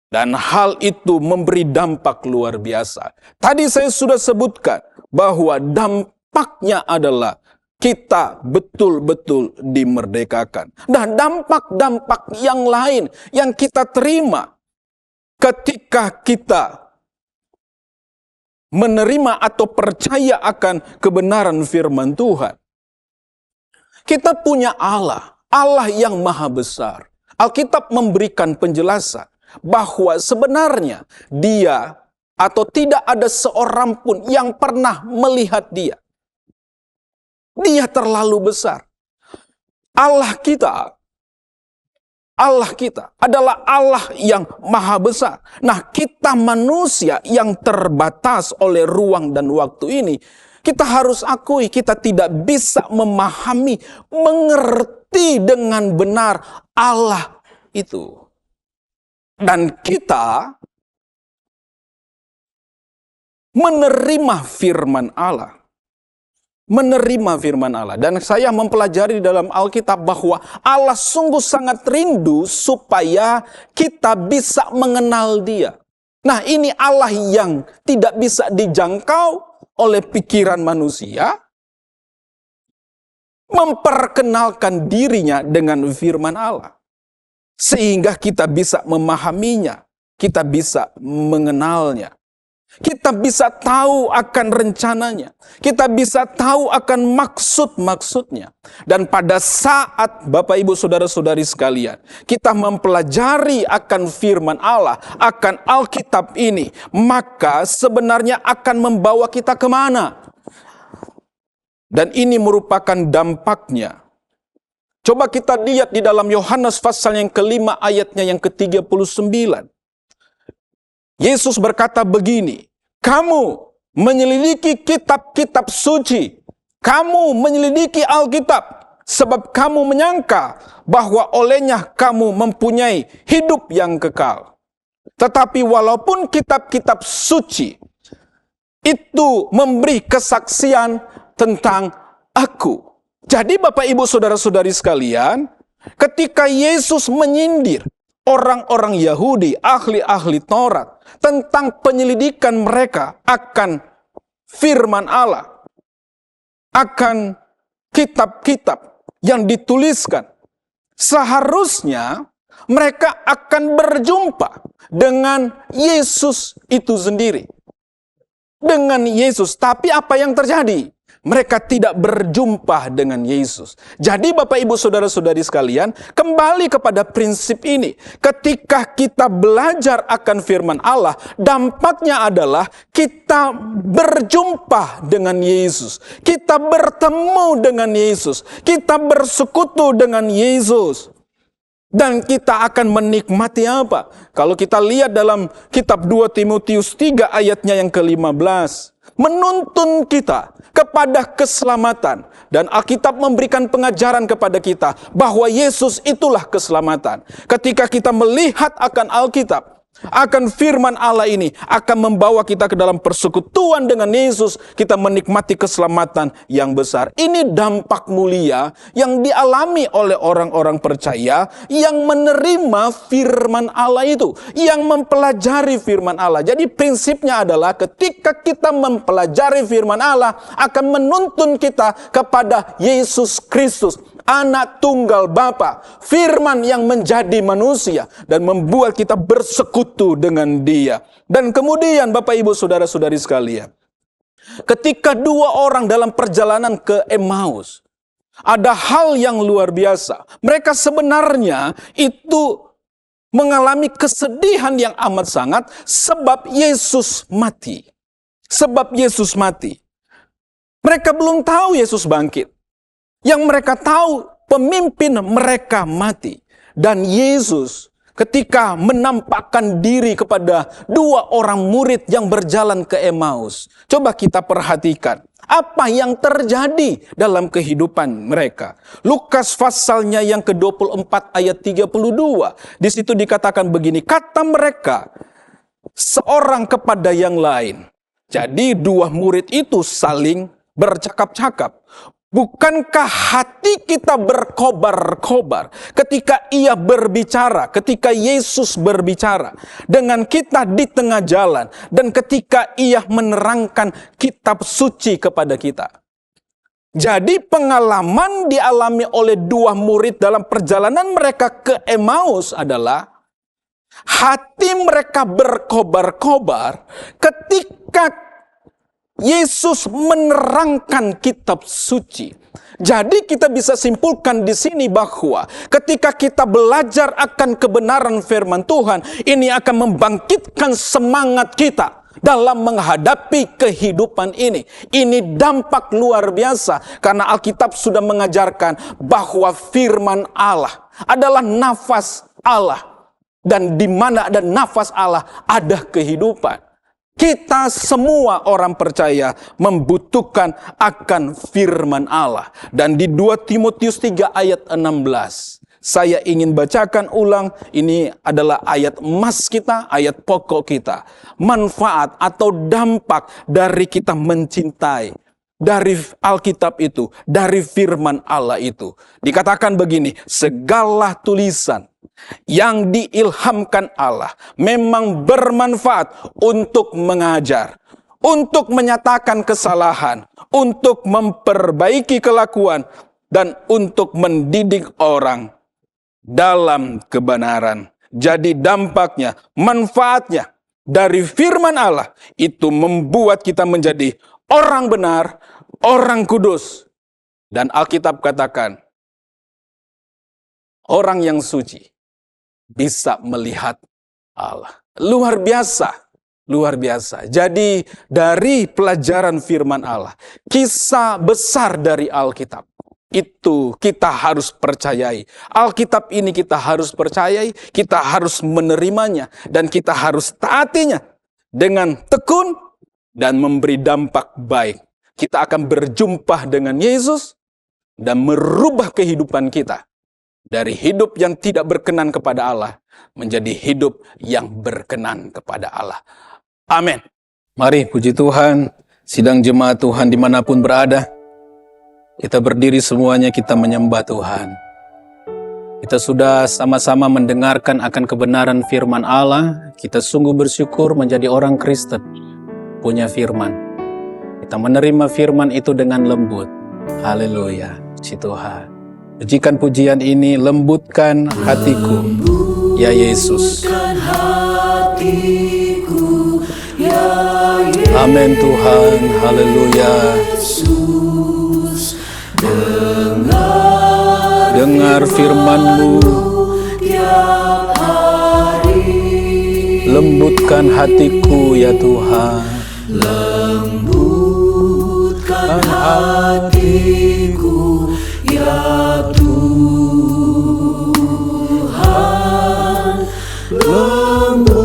Dan hal itu memberi dampak luar biasa. Tadi saya sudah sebutkan bahwa dampaknya adalah kita betul-betul dimerdekakan. Dan dampak-dampak yang lain yang kita terima ketika kita menerima atau percaya akan kebenaran firman Tuhan. Kita punya Allah, Allah yang maha besar. Alkitab memberikan penjelasan bahwa sebenarnya Dia atau tidak ada seorang pun yang pernah melihat Dia. Dia terlalu besar. Allah kita adalah Allah yang maha besar. Nah, kita manusia yang terbatas oleh ruang dan waktu ini, kita harus akui kita tidak bisa memahami, mengerti dengan benar Allah itu. Dan kita menerima firman Allah. Dan saya mempelajari dalam Alkitab bahwa Allah sungguh sangat rindu supaya kita bisa mengenal Dia. Nah, ini Allah yang tidak bisa dijangkau oleh pikiran manusia, memperkenalkan dirinya dengan firman Allah. Sehingga kita bisa memahaminya, kita bisa mengenalnya. Kita bisa tahu akan rencananya. Kita bisa tahu akan maksud-maksudnya. Dan pada saat Bapak Ibu Saudara-saudari sekalian, kita mempelajari akan firman Allah, akan Alkitab ini, maka sebenarnya akan membawa kita kemana? Dan ini merupakan dampaknya. Coba kita lihat di dalam Yohanes pasal yang kelima ayatnya yang ke-39. Yesus berkata begini, kamu menyelidiki kitab-kitab suci, kamu menyelidiki Alkitab, sebab kamu menyangka bahwa olehnya kamu mempunyai hidup yang kekal. Tetapi walaupun kitab-kitab suci itu memberi kesaksian tentang aku. Jadi Bapak Ibu Saudara-saudari sekalian, ketika Yesus menyindir orang-orang Yahudi, ahli-ahli Taurat, tentang penyelidikan mereka akan firman Allah, akan kitab-kitab yang dituliskan, seharusnya mereka akan berjumpa dengan Yesus itu sendiri. Dengan Yesus. Tapi apa yang terjadi? Mereka tidak berjumpa dengan Yesus. Jadi Bapak Ibu Saudara-saudari sekalian, kembali kepada prinsip ini. Ketika kita belajar akan firman Allah, dampaknya adalah kita berjumpa dengan Yesus. Kita bertemu dengan Yesus. Kita bersekutu dengan Yesus. Dan kita akan menikmati apa? Kalau kita lihat dalam kitab 2 Timotius 3 ayatnya yang ke-15. Menuntun kita kepada keselamatan. Dan Alkitab memberikan pengajaran kepada kita bahwa Yesus itulah keselamatan. Ketika kita melihat akan Alkitab, akan firman Allah ini akan membawa kita ke dalam persekutuan dengan Yesus. Kita menikmati keselamatan yang besar. Ini dampak mulia yang dialami oleh orang-orang percaya yang menerima firman Allah itu, yang mempelajari firman Allah. Jadi prinsipnya adalah ketika kita mempelajari firman Allah akan menuntun kita kepada Yesus Kristus, Anak tunggal Bapa, firman yang menjadi manusia dan membuat kita bersekutu dengan Dia. Dan kemudian Bapak Ibu Saudara-saudari sekalian, ketika dua orang dalam perjalanan ke Emmaus, ada hal yang luar biasa. Mereka sebenarnya itu mengalami kesedihan yang amat sangat sebab Yesus mati. Sebab Yesus mati. Mereka belum tahu Yesus bangkit. Yang mereka tahu pemimpin mereka mati. Dan Yesus ketika menampakkan diri kepada dua orang murid yang berjalan ke Emmaus. Coba kita perhatikan apa yang terjadi dalam kehidupan mereka. Lukas pasalnya yang ke-24 ayat 32. Di situ dikatakan begini, kata mereka seorang kepada yang lain. Jadi dua murid itu saling bercakap-cakap. Bukankah hati kita berkobar-kobar ketika ia berbicara, ketika Yesus berbicara dengan kita di tengah jalan, dan ketika ia menerangkan kitab suci kepada kita? Jadi pengalaman dialami oleh dua murid dalam perjalanan mereka ke Emmaus adalah hati mereka berkobar-kobar ketika Yesus menerangkan kitab suci. Jadi kita bisa simpulkan di sini bahwa ketika kita belajar akan kebenaran firman Tuhan, ini akan membangkitkan semangat kita dalam menghadapi kehidupan ini. Ini dampak luar biasa karena Alkitab sudah mengajarkan bahwa firman Allah adalah nafas Allah, dan di mana ada nafas Allah ada kehidupan. Kita semua orang percaya membutuhkan akan firman Allah. Dan di 2 Timotius 3 ayat 16. Saya ingin bacakan ulang, ini adalah ayat emas kita, ayat pokok kita. Manfaat atau dampak dari kita mencintai dari Alkitab itu, dari firman Allah itu. Dikatakan begini, segala tulisan yang diilhamkan Allah memang bermanfaat untuk mengajar, untuk menyatakan kesalahan, untuk memperbaiki kelakuan, dan untuk mendidik orang dalam kebenaran. Jadi dampaknya, manfaatnya dari firman Allah itu membuat kita menjadi orang benar, orang kudus. Dan Alkitab katakan, orang yang suci bisa melihat Allah. Luar biasa, luar biasa. Jadi dari pelajaran firman Allah, kisah besar dari Alkitab, itu kita harus percayai. Alkitab ini kita harus percayai, kita harus menerimanya, dan kita harus taatinya dengan tekun dan memberi dampak baik. Kita akan berjumpa dengan Yesus dan merubah kehidupan kita. Dari hidup yang tidak berkenan kepada Allah menjadi hidup yang berkenan kepada Allah. Amin. Mari puji Tuhan, sidang jemaat Tuhan dimanapun berada. Kita berdiri semuanya, kita menyembah Tuhan. Kita sudah sama-sama mendengarkan akan kebenaran firman Allah. Kita sungguh bersyukur menjadi orang Kristen, punya firman. Kita menerima firman itu dengan lembut. Haleluya, puji Tuhan. Pujikan pujian ini, lembutkan hatiku, ya Yesus. Amin Tuhan, haleluya. Dengar firman-Mu, lembutkan hatiku ya Tuhan. Lembutkan hatiku ya Tuhan. Lembutkan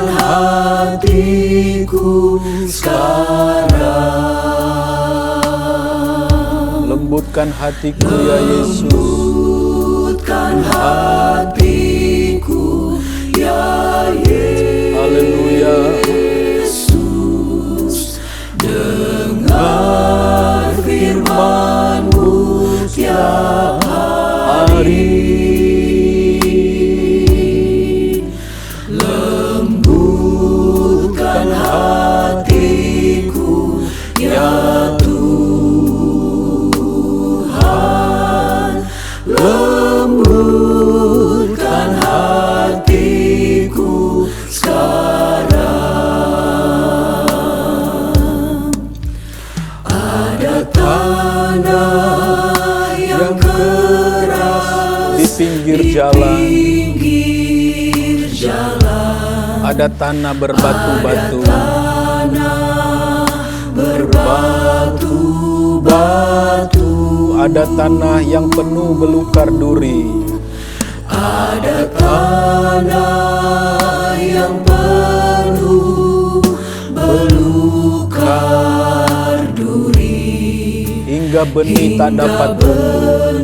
hatiku sekarang. Lembutkan hatiku ya Yesus. Lembutkan hatiku ya Yesus. Haleluya. Yesus, dengar firman-Mu tiap hari. Lembutkan hatiku ya Tuhan. Lembutkan hatiku sekarang. Ada tanah yang keras di pinggir jalan. Ada tanah berbatu-batu. Ada tanah yang penuh belukar duri. Ada tanah yang penuh belukar duri. Hingga benih tak dapat tumbuh.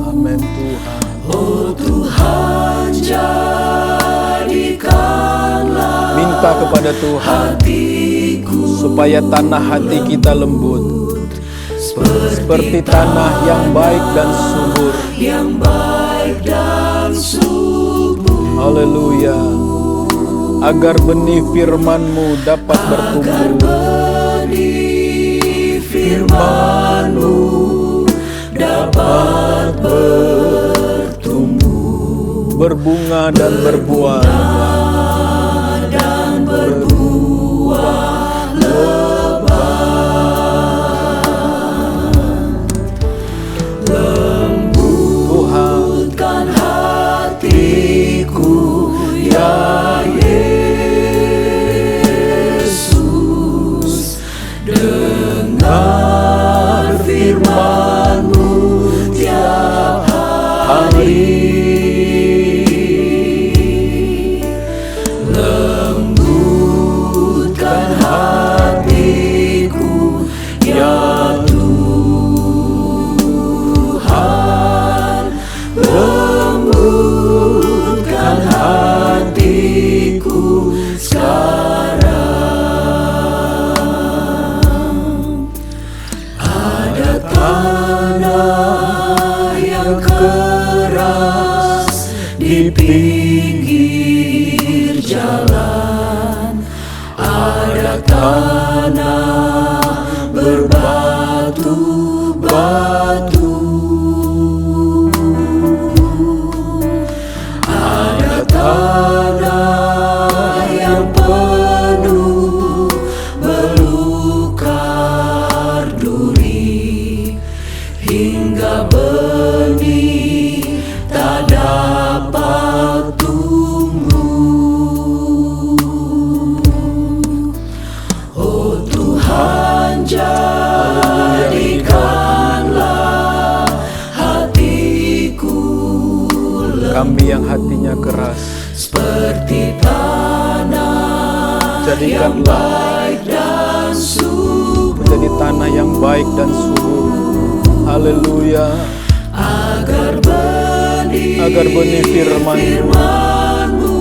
Amin Tuhan. Oh Tuhan, jadikanlah minta kepada Tuhan supaya tanah hati kita lembut seperti tanah yang baik dan subur. Haleluya. Agar benih firman-Mu dapat bertumbuh. Firman-Mu dapat bertumbuh, berbunga dan berbuah lebat. Lembutkan hatiku ya Yesus. Dengar firman-Mu tiap hari. Lembutkan hatiku ya Tuhan. Lembutkan hatiku sekarang. Ada tanah yang keras di pinggir jalan. Ada tanah berbatu-batu. Ada tanah yang penuh belukar duri. Hingga benih tak dapat tumbuh. Oh Tuhan, jadikanlah hatiku kami yang hatinya keras seperti tanah yang baik dan subur. Menjadi tanah yang baik dan subur. Haleluya. Agar benih firman-Mu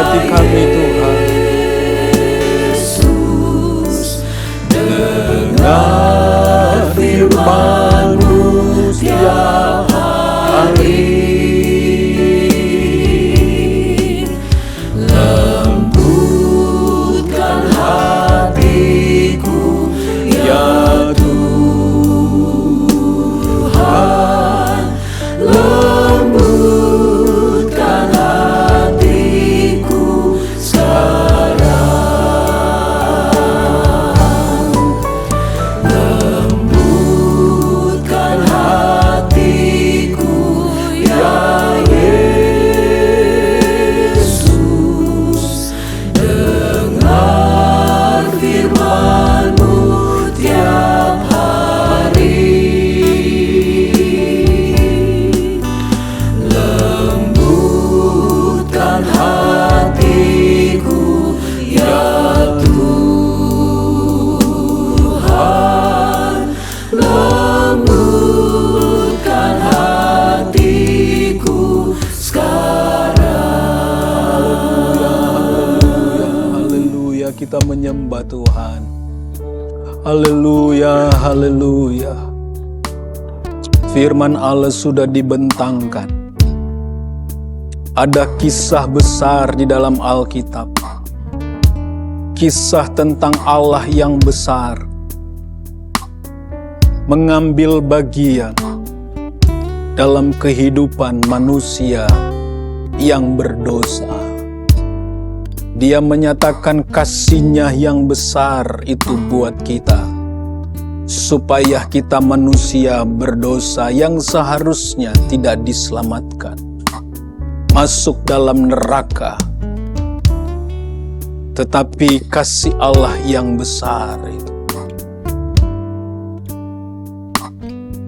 hati kami Tuhan. Dengar firman-Mu setiap hari. Lembutkan hatiku ya Tuhan. Lembutkan hatiku sekarang. Lembutkan hatiku ya Yesus. Dengar firman-Mu tiap hari. Lembutkan hatiku ya Tuhan. Lembutkan hatiku sekarang. Haleluya, kita menyembah Tuhan. Haleluya, haleluya. Firman Allah sudah dibentangkan. Ada kisah besar di dalam Alkitab. Kisah tentang Allah yang besar mengambil bagian dalam kehidupan manusia yang berdosa. Dia menyatakan kasih-Nya yang besar itu buat kita, supaya kita manusia berdosa yang seharusnya tidak diselamatkan, masuk dalam neraka. Tetapi kasih Allah yang besar itu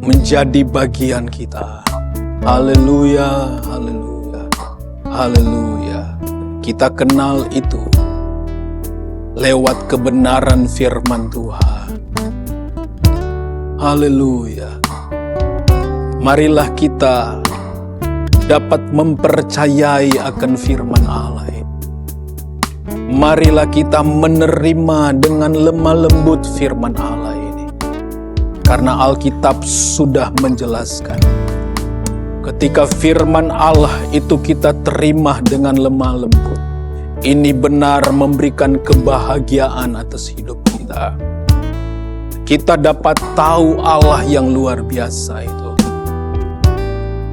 menjadi bagian kita. Haleluya, haleluya, haleluya. Kita kenal itu lewat kebenaran firman Tuhan. Haleluya. Marilah kita dapat mempercayai akan firman Allah ini. Marilah kita menerima dengan lemah lembut firman Allah ini. Karena Alkitab sudah menjelaskan, ketika firman Allah itu kita terima dengan lemah lembut, ini benar memberikan kebahagiaan atas hidup kita. Kita dapat tahu Allah yang luar biasa itu.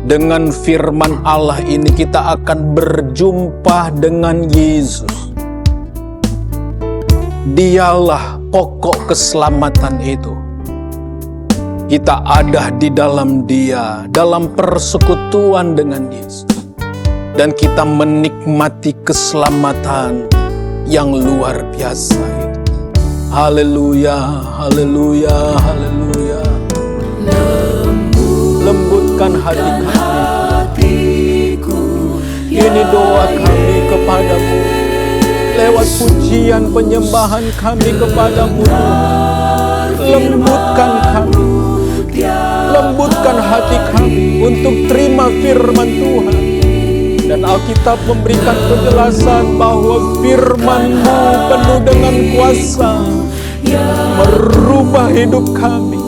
Dengan firman Allah ini kita akan berjumpa dengan Yesus. Dialah pokok keselamatan itu. Kita ada di dalam Dia, dalam persekutuan dengan Yesus. Dan kita menikmati keselamatan yang luar biasa itu. Haleluya, haleluya, haleluya. Lembutkan hati kami. Ini doa kami kepadamu. Lewat pujian penyembahan kami kepadamu. Lembutkan kami. Lembutkan hati kami untuk terima firman Tuhan. Dan Alkitab memberikan penjelasan bahwa firman-Mu penuh dengan kuasa merubah hidup kami.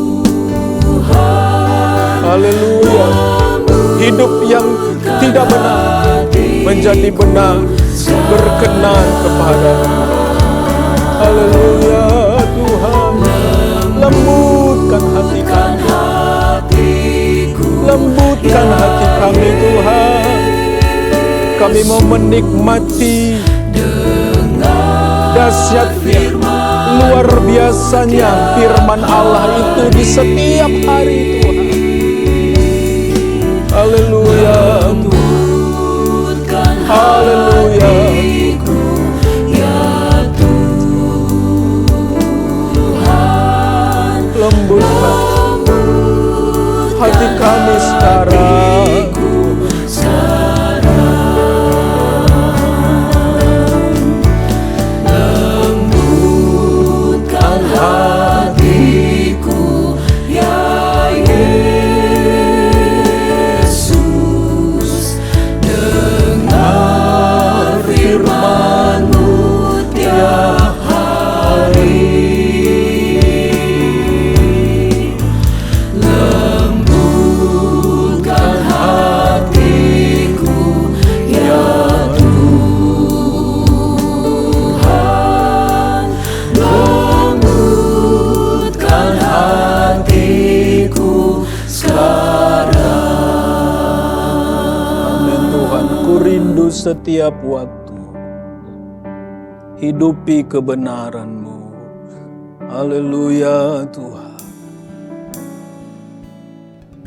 Haleluya. Hidup yang tidak benar menjadi benar, berkenan kepada-Mu. Haleluya Tuhan. Lembutkan hati kami. Lembutkan hati kami Tuhan. Kami mau menikmati dahsyatnya, luar biasanya firman Allah itu di setiap hari Tuhan. Haleluya Tuhan. Haleluya. Lembutkan hati kami sekarang. Lembutkan hatiku ya Yesus. setiap waktu. Hidupi kebenaran-Mu. Haleluya Tuhan.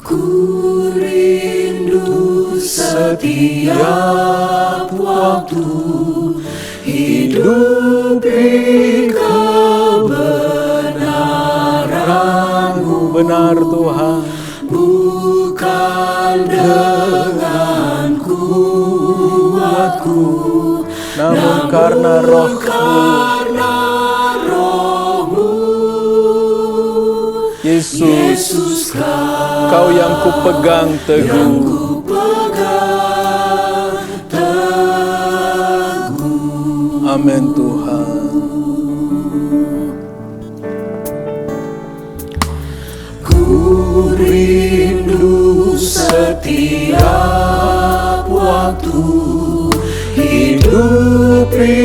Ku rindu setiap waktu hidupi kebenaran-Mu. Benar Tuhan. Bukan dengan kuatku, Namun karena Roh-Mu. karena Roh-Mu. Yesus, Kau yang kupegang teguh. Amin Tuhan. Ku rindu setiap waktu hidupi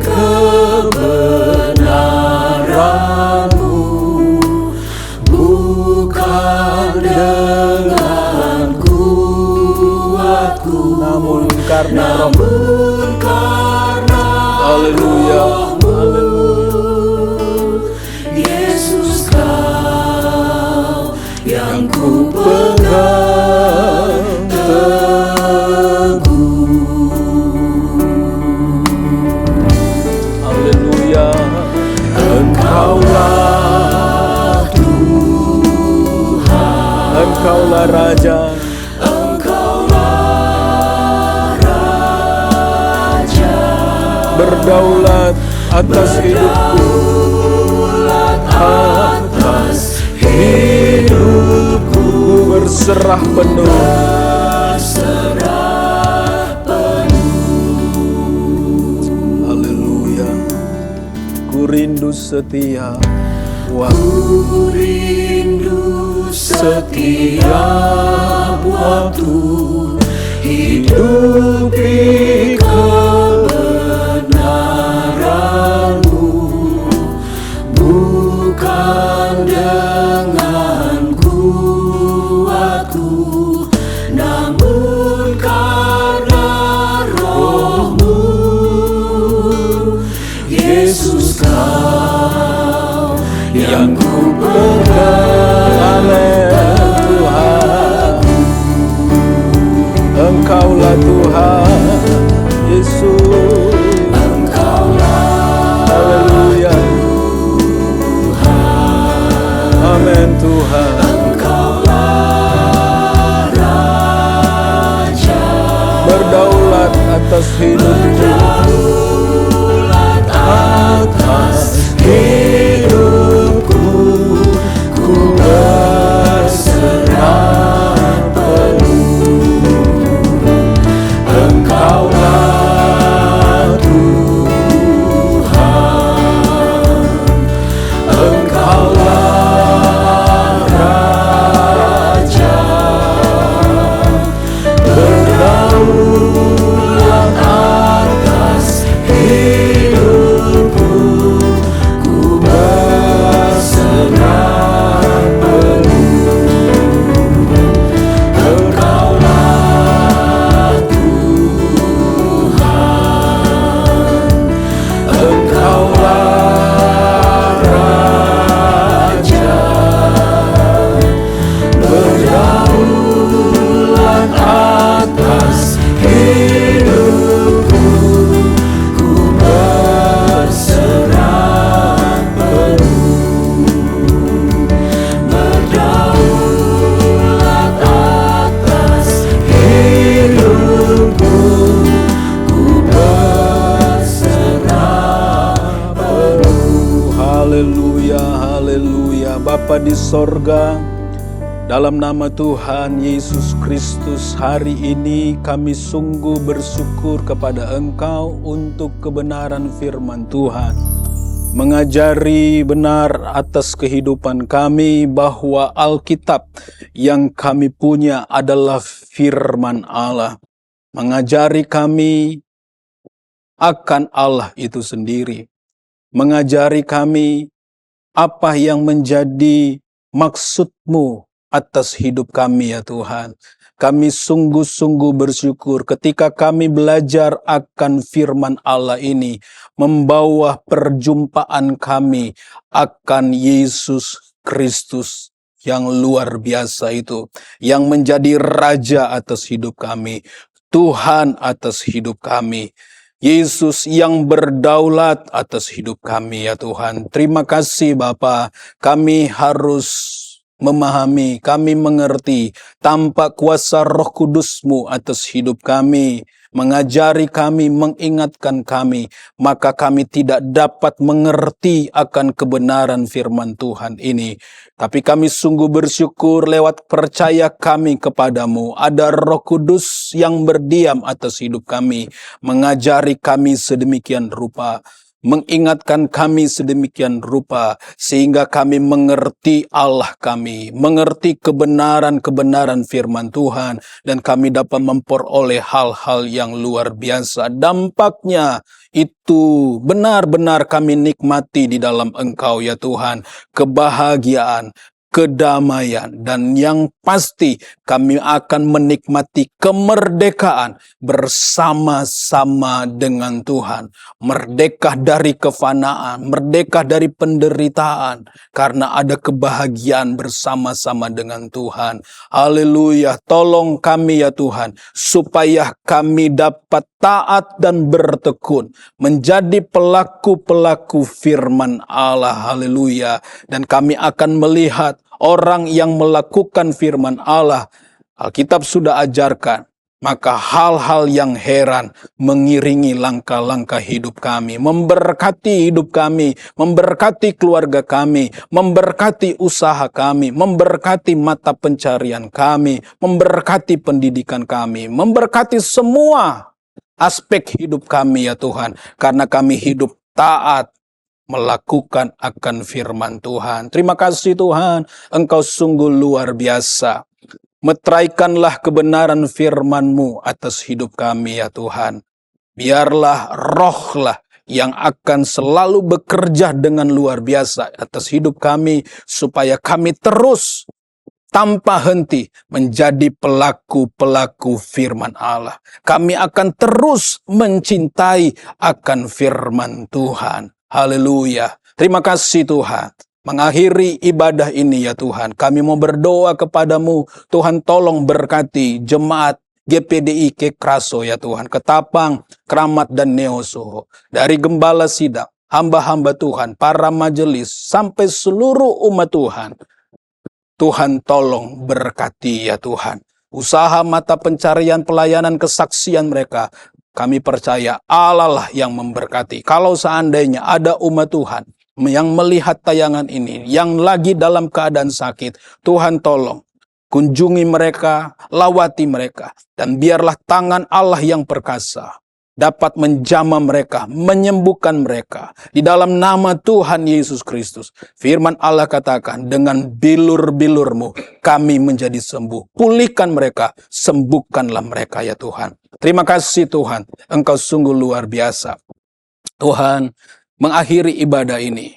kebenaran-Mu, bukan dengan kuatku, Namun karena Roh. namun karena Haleluya. Yesus, Kau yang ku pegang teguh. Haleluya. Engkaulah Tuhan, Engkaulah Raja. Engkaulah Raja, Berdaulat atas hidupku. atas hidupku, Berserah penuh. berserah Haleluya. Ku rindu setiap waktu. Ku rindu setiap waktu hidupi kebenaran-Mu, bukan dengan kuatku, namun karena Roh-Mu. Yesus, Kau yang ku pegang. Amin Tuhan. Engkaulah Tuhan. Yesus. Engkaulah Haleluya. Amin Tuhan. Engkaulah Raja, Berdaulat atas hidupku. atas hidupku, ku berserah penuh. Engkaulah Tuhan, Engkaulah Raja, berdaulat atas hidupku, ku berserah penuh. Engkaulah Tuhan, Engkaulah Raja, berdaulat atas hidupku, ku berserah penuh. Berdaulat atas hidupku, ku berserah penuh. Haleluya, haleluya. Bapa di sorga, dalam nama Tuhan Yesus Kristus, hari ini kami sungguh bersyukur kepada Engkau untuk kebenaran firman Tuhan. Mengajari benar atas kehidupan kami bahwa Alkitab yang kami punya adalah firman Allah. Mengajari kami akan Allah itu sendiri. Mengajari kami apa yang menjadi maksud-Mu atas hidup kami ya Tuhan. Kami sungguh-sungguh bersyukur ketika kami belajar akan firman Allah ini, membawa perjumpaan kami akan Yesus Kristus yang luar biasa itu, yang menjadi Raja atas hidup kami, Tuhan atas hidup kami, Yesus yang berdaulat atas hidup kami ya Tuhan. Terima kasih Bapa, kami harus memahami, kami mengerti, tanpa kuasa Roh Kudus-Mu atas hidup kami, mengajari kami, mengingatkan kami, maka kami tidak dapat mengerti akan kebenaran firman Tuhan ini. Tapi kami sungguh bersyukur lewat percaya kami kepadamu, ada Roh Kudus yang berdiam atas hidup kami, mengajari kami sedemikian rupa, mengingatkan kami sedemikian rupa, sehingga kami mengerti Allah kami, mengerti kebenaran-kebenaran firman Tuhan, dan kami dapat memperoleh hal-hal yang luar biasa. Dampaknya itu benar-benar kami nikmati di dalam Engkau ya Tuhan, kebahagiaan, kedamaian, dan yang pasti kami akan menikmati kemerdekaan bersama-sama dengan Tuhan. Merdeka dari kefanaan, merdeka dari penderitaan, karena ada kebahagiaan bersama-sama dengan Tuhan. Haleluya, tolong kami ya Tuhan, supaya kami dapat taat dan bertekun, menjadi pelaku-pelaku firman Allah. Haleluya, dan kami akan melihat orang yang melakukan firman Allah. Alkitab sudah ajarkan, maka hal-hal yang heran mengiringi langkah-langkah hidup kami, memberkati hidup kami, memberkati keluarga kami, memberkati usaha kami, memberkati mata pencarian kami, memberkati pendidikan kami, memberkati semua aspek hidup kami ya Tuhan, karena kami hidup taat melakukan akan firman Tuhan. Terima kasih Tuhan, Engkau sungguh luar biasa. Meteraikanlah kebenaran firman-Mu atas hidup kami ya Tuhan. Biarlah rohlah yang akan selalu bekerja dengan luar biasa atas hidup kami, supaya kami terus tanpa henti menjadi pelaku-pelaku firman Allah. Kami akan terus mencintai akan firman Tuhan. Haleluya. Terima kasih Tuhan. Mengakhiri ibadah ini ya Tuhan, kami mau berdoa kepadamu, Tuhan tolong berkati jemaat GPDI Kekraso ya Tuhan, Ketapang, Kramat dan Neosoho, dari gembala sidang, hamba-hamba Tuhan, para majelis, sampai seluruh umat Tuhan. Tuhan tolong berkati ya Tuhan. Usaha mata pencarian, pelayanan, kesaksian mereka, kami percaya Allah lah yang memberkati. Kalau seandainya ada umat Tuhan yang melihat tayangan ini, yang lagi dalam keadaan sakit, Tuhan tolong kunjungi mereka, lawati mereka, dan biarlah tangan Allah yang perkasa dapat menjamah mereka, menyembuhkan mereka. Di dalam nama Tuhan Yesus Kristus, firman Allah katakan, dengan bilur-bilur-Mu kami menjadi sembuh. Pulihkan mereka, sembuhkanlah mereka ya Tuhan. Terima kasih Tuhan, Engkau sungguh luar biasa. Tuhan, mengakhiri ibadah ini,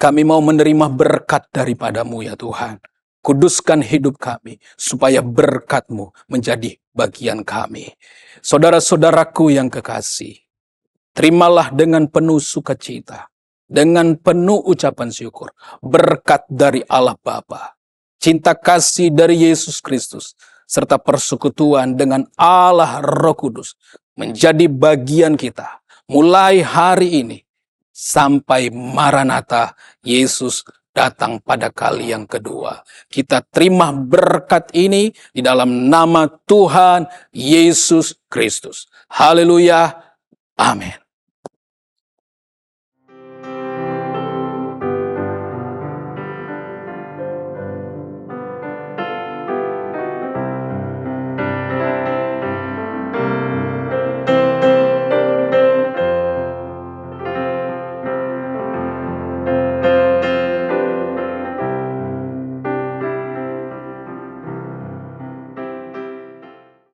kami mau menerima berkat daripada-Mu ya Tuhan. Kuduskan hidup kami, supaya berkat-Mu menjadi bagian kami. Saudara-saudaraku yang kekasih, terimalah dengan penuh sukacita, dengan penuh ucapan syukur, berkat dari Allah Bapa, cinta kasih dari Yesus Kristus, serta persekutuan dengan Allah Roh Kudus, menjadi bagian kita, mulai hari ini, sampai Maranatha, Yesus datang pada kali yang kedua. Kita terima berkat ini di dalam nama Tuhan Yesus Kristus. Haleluya. Amin.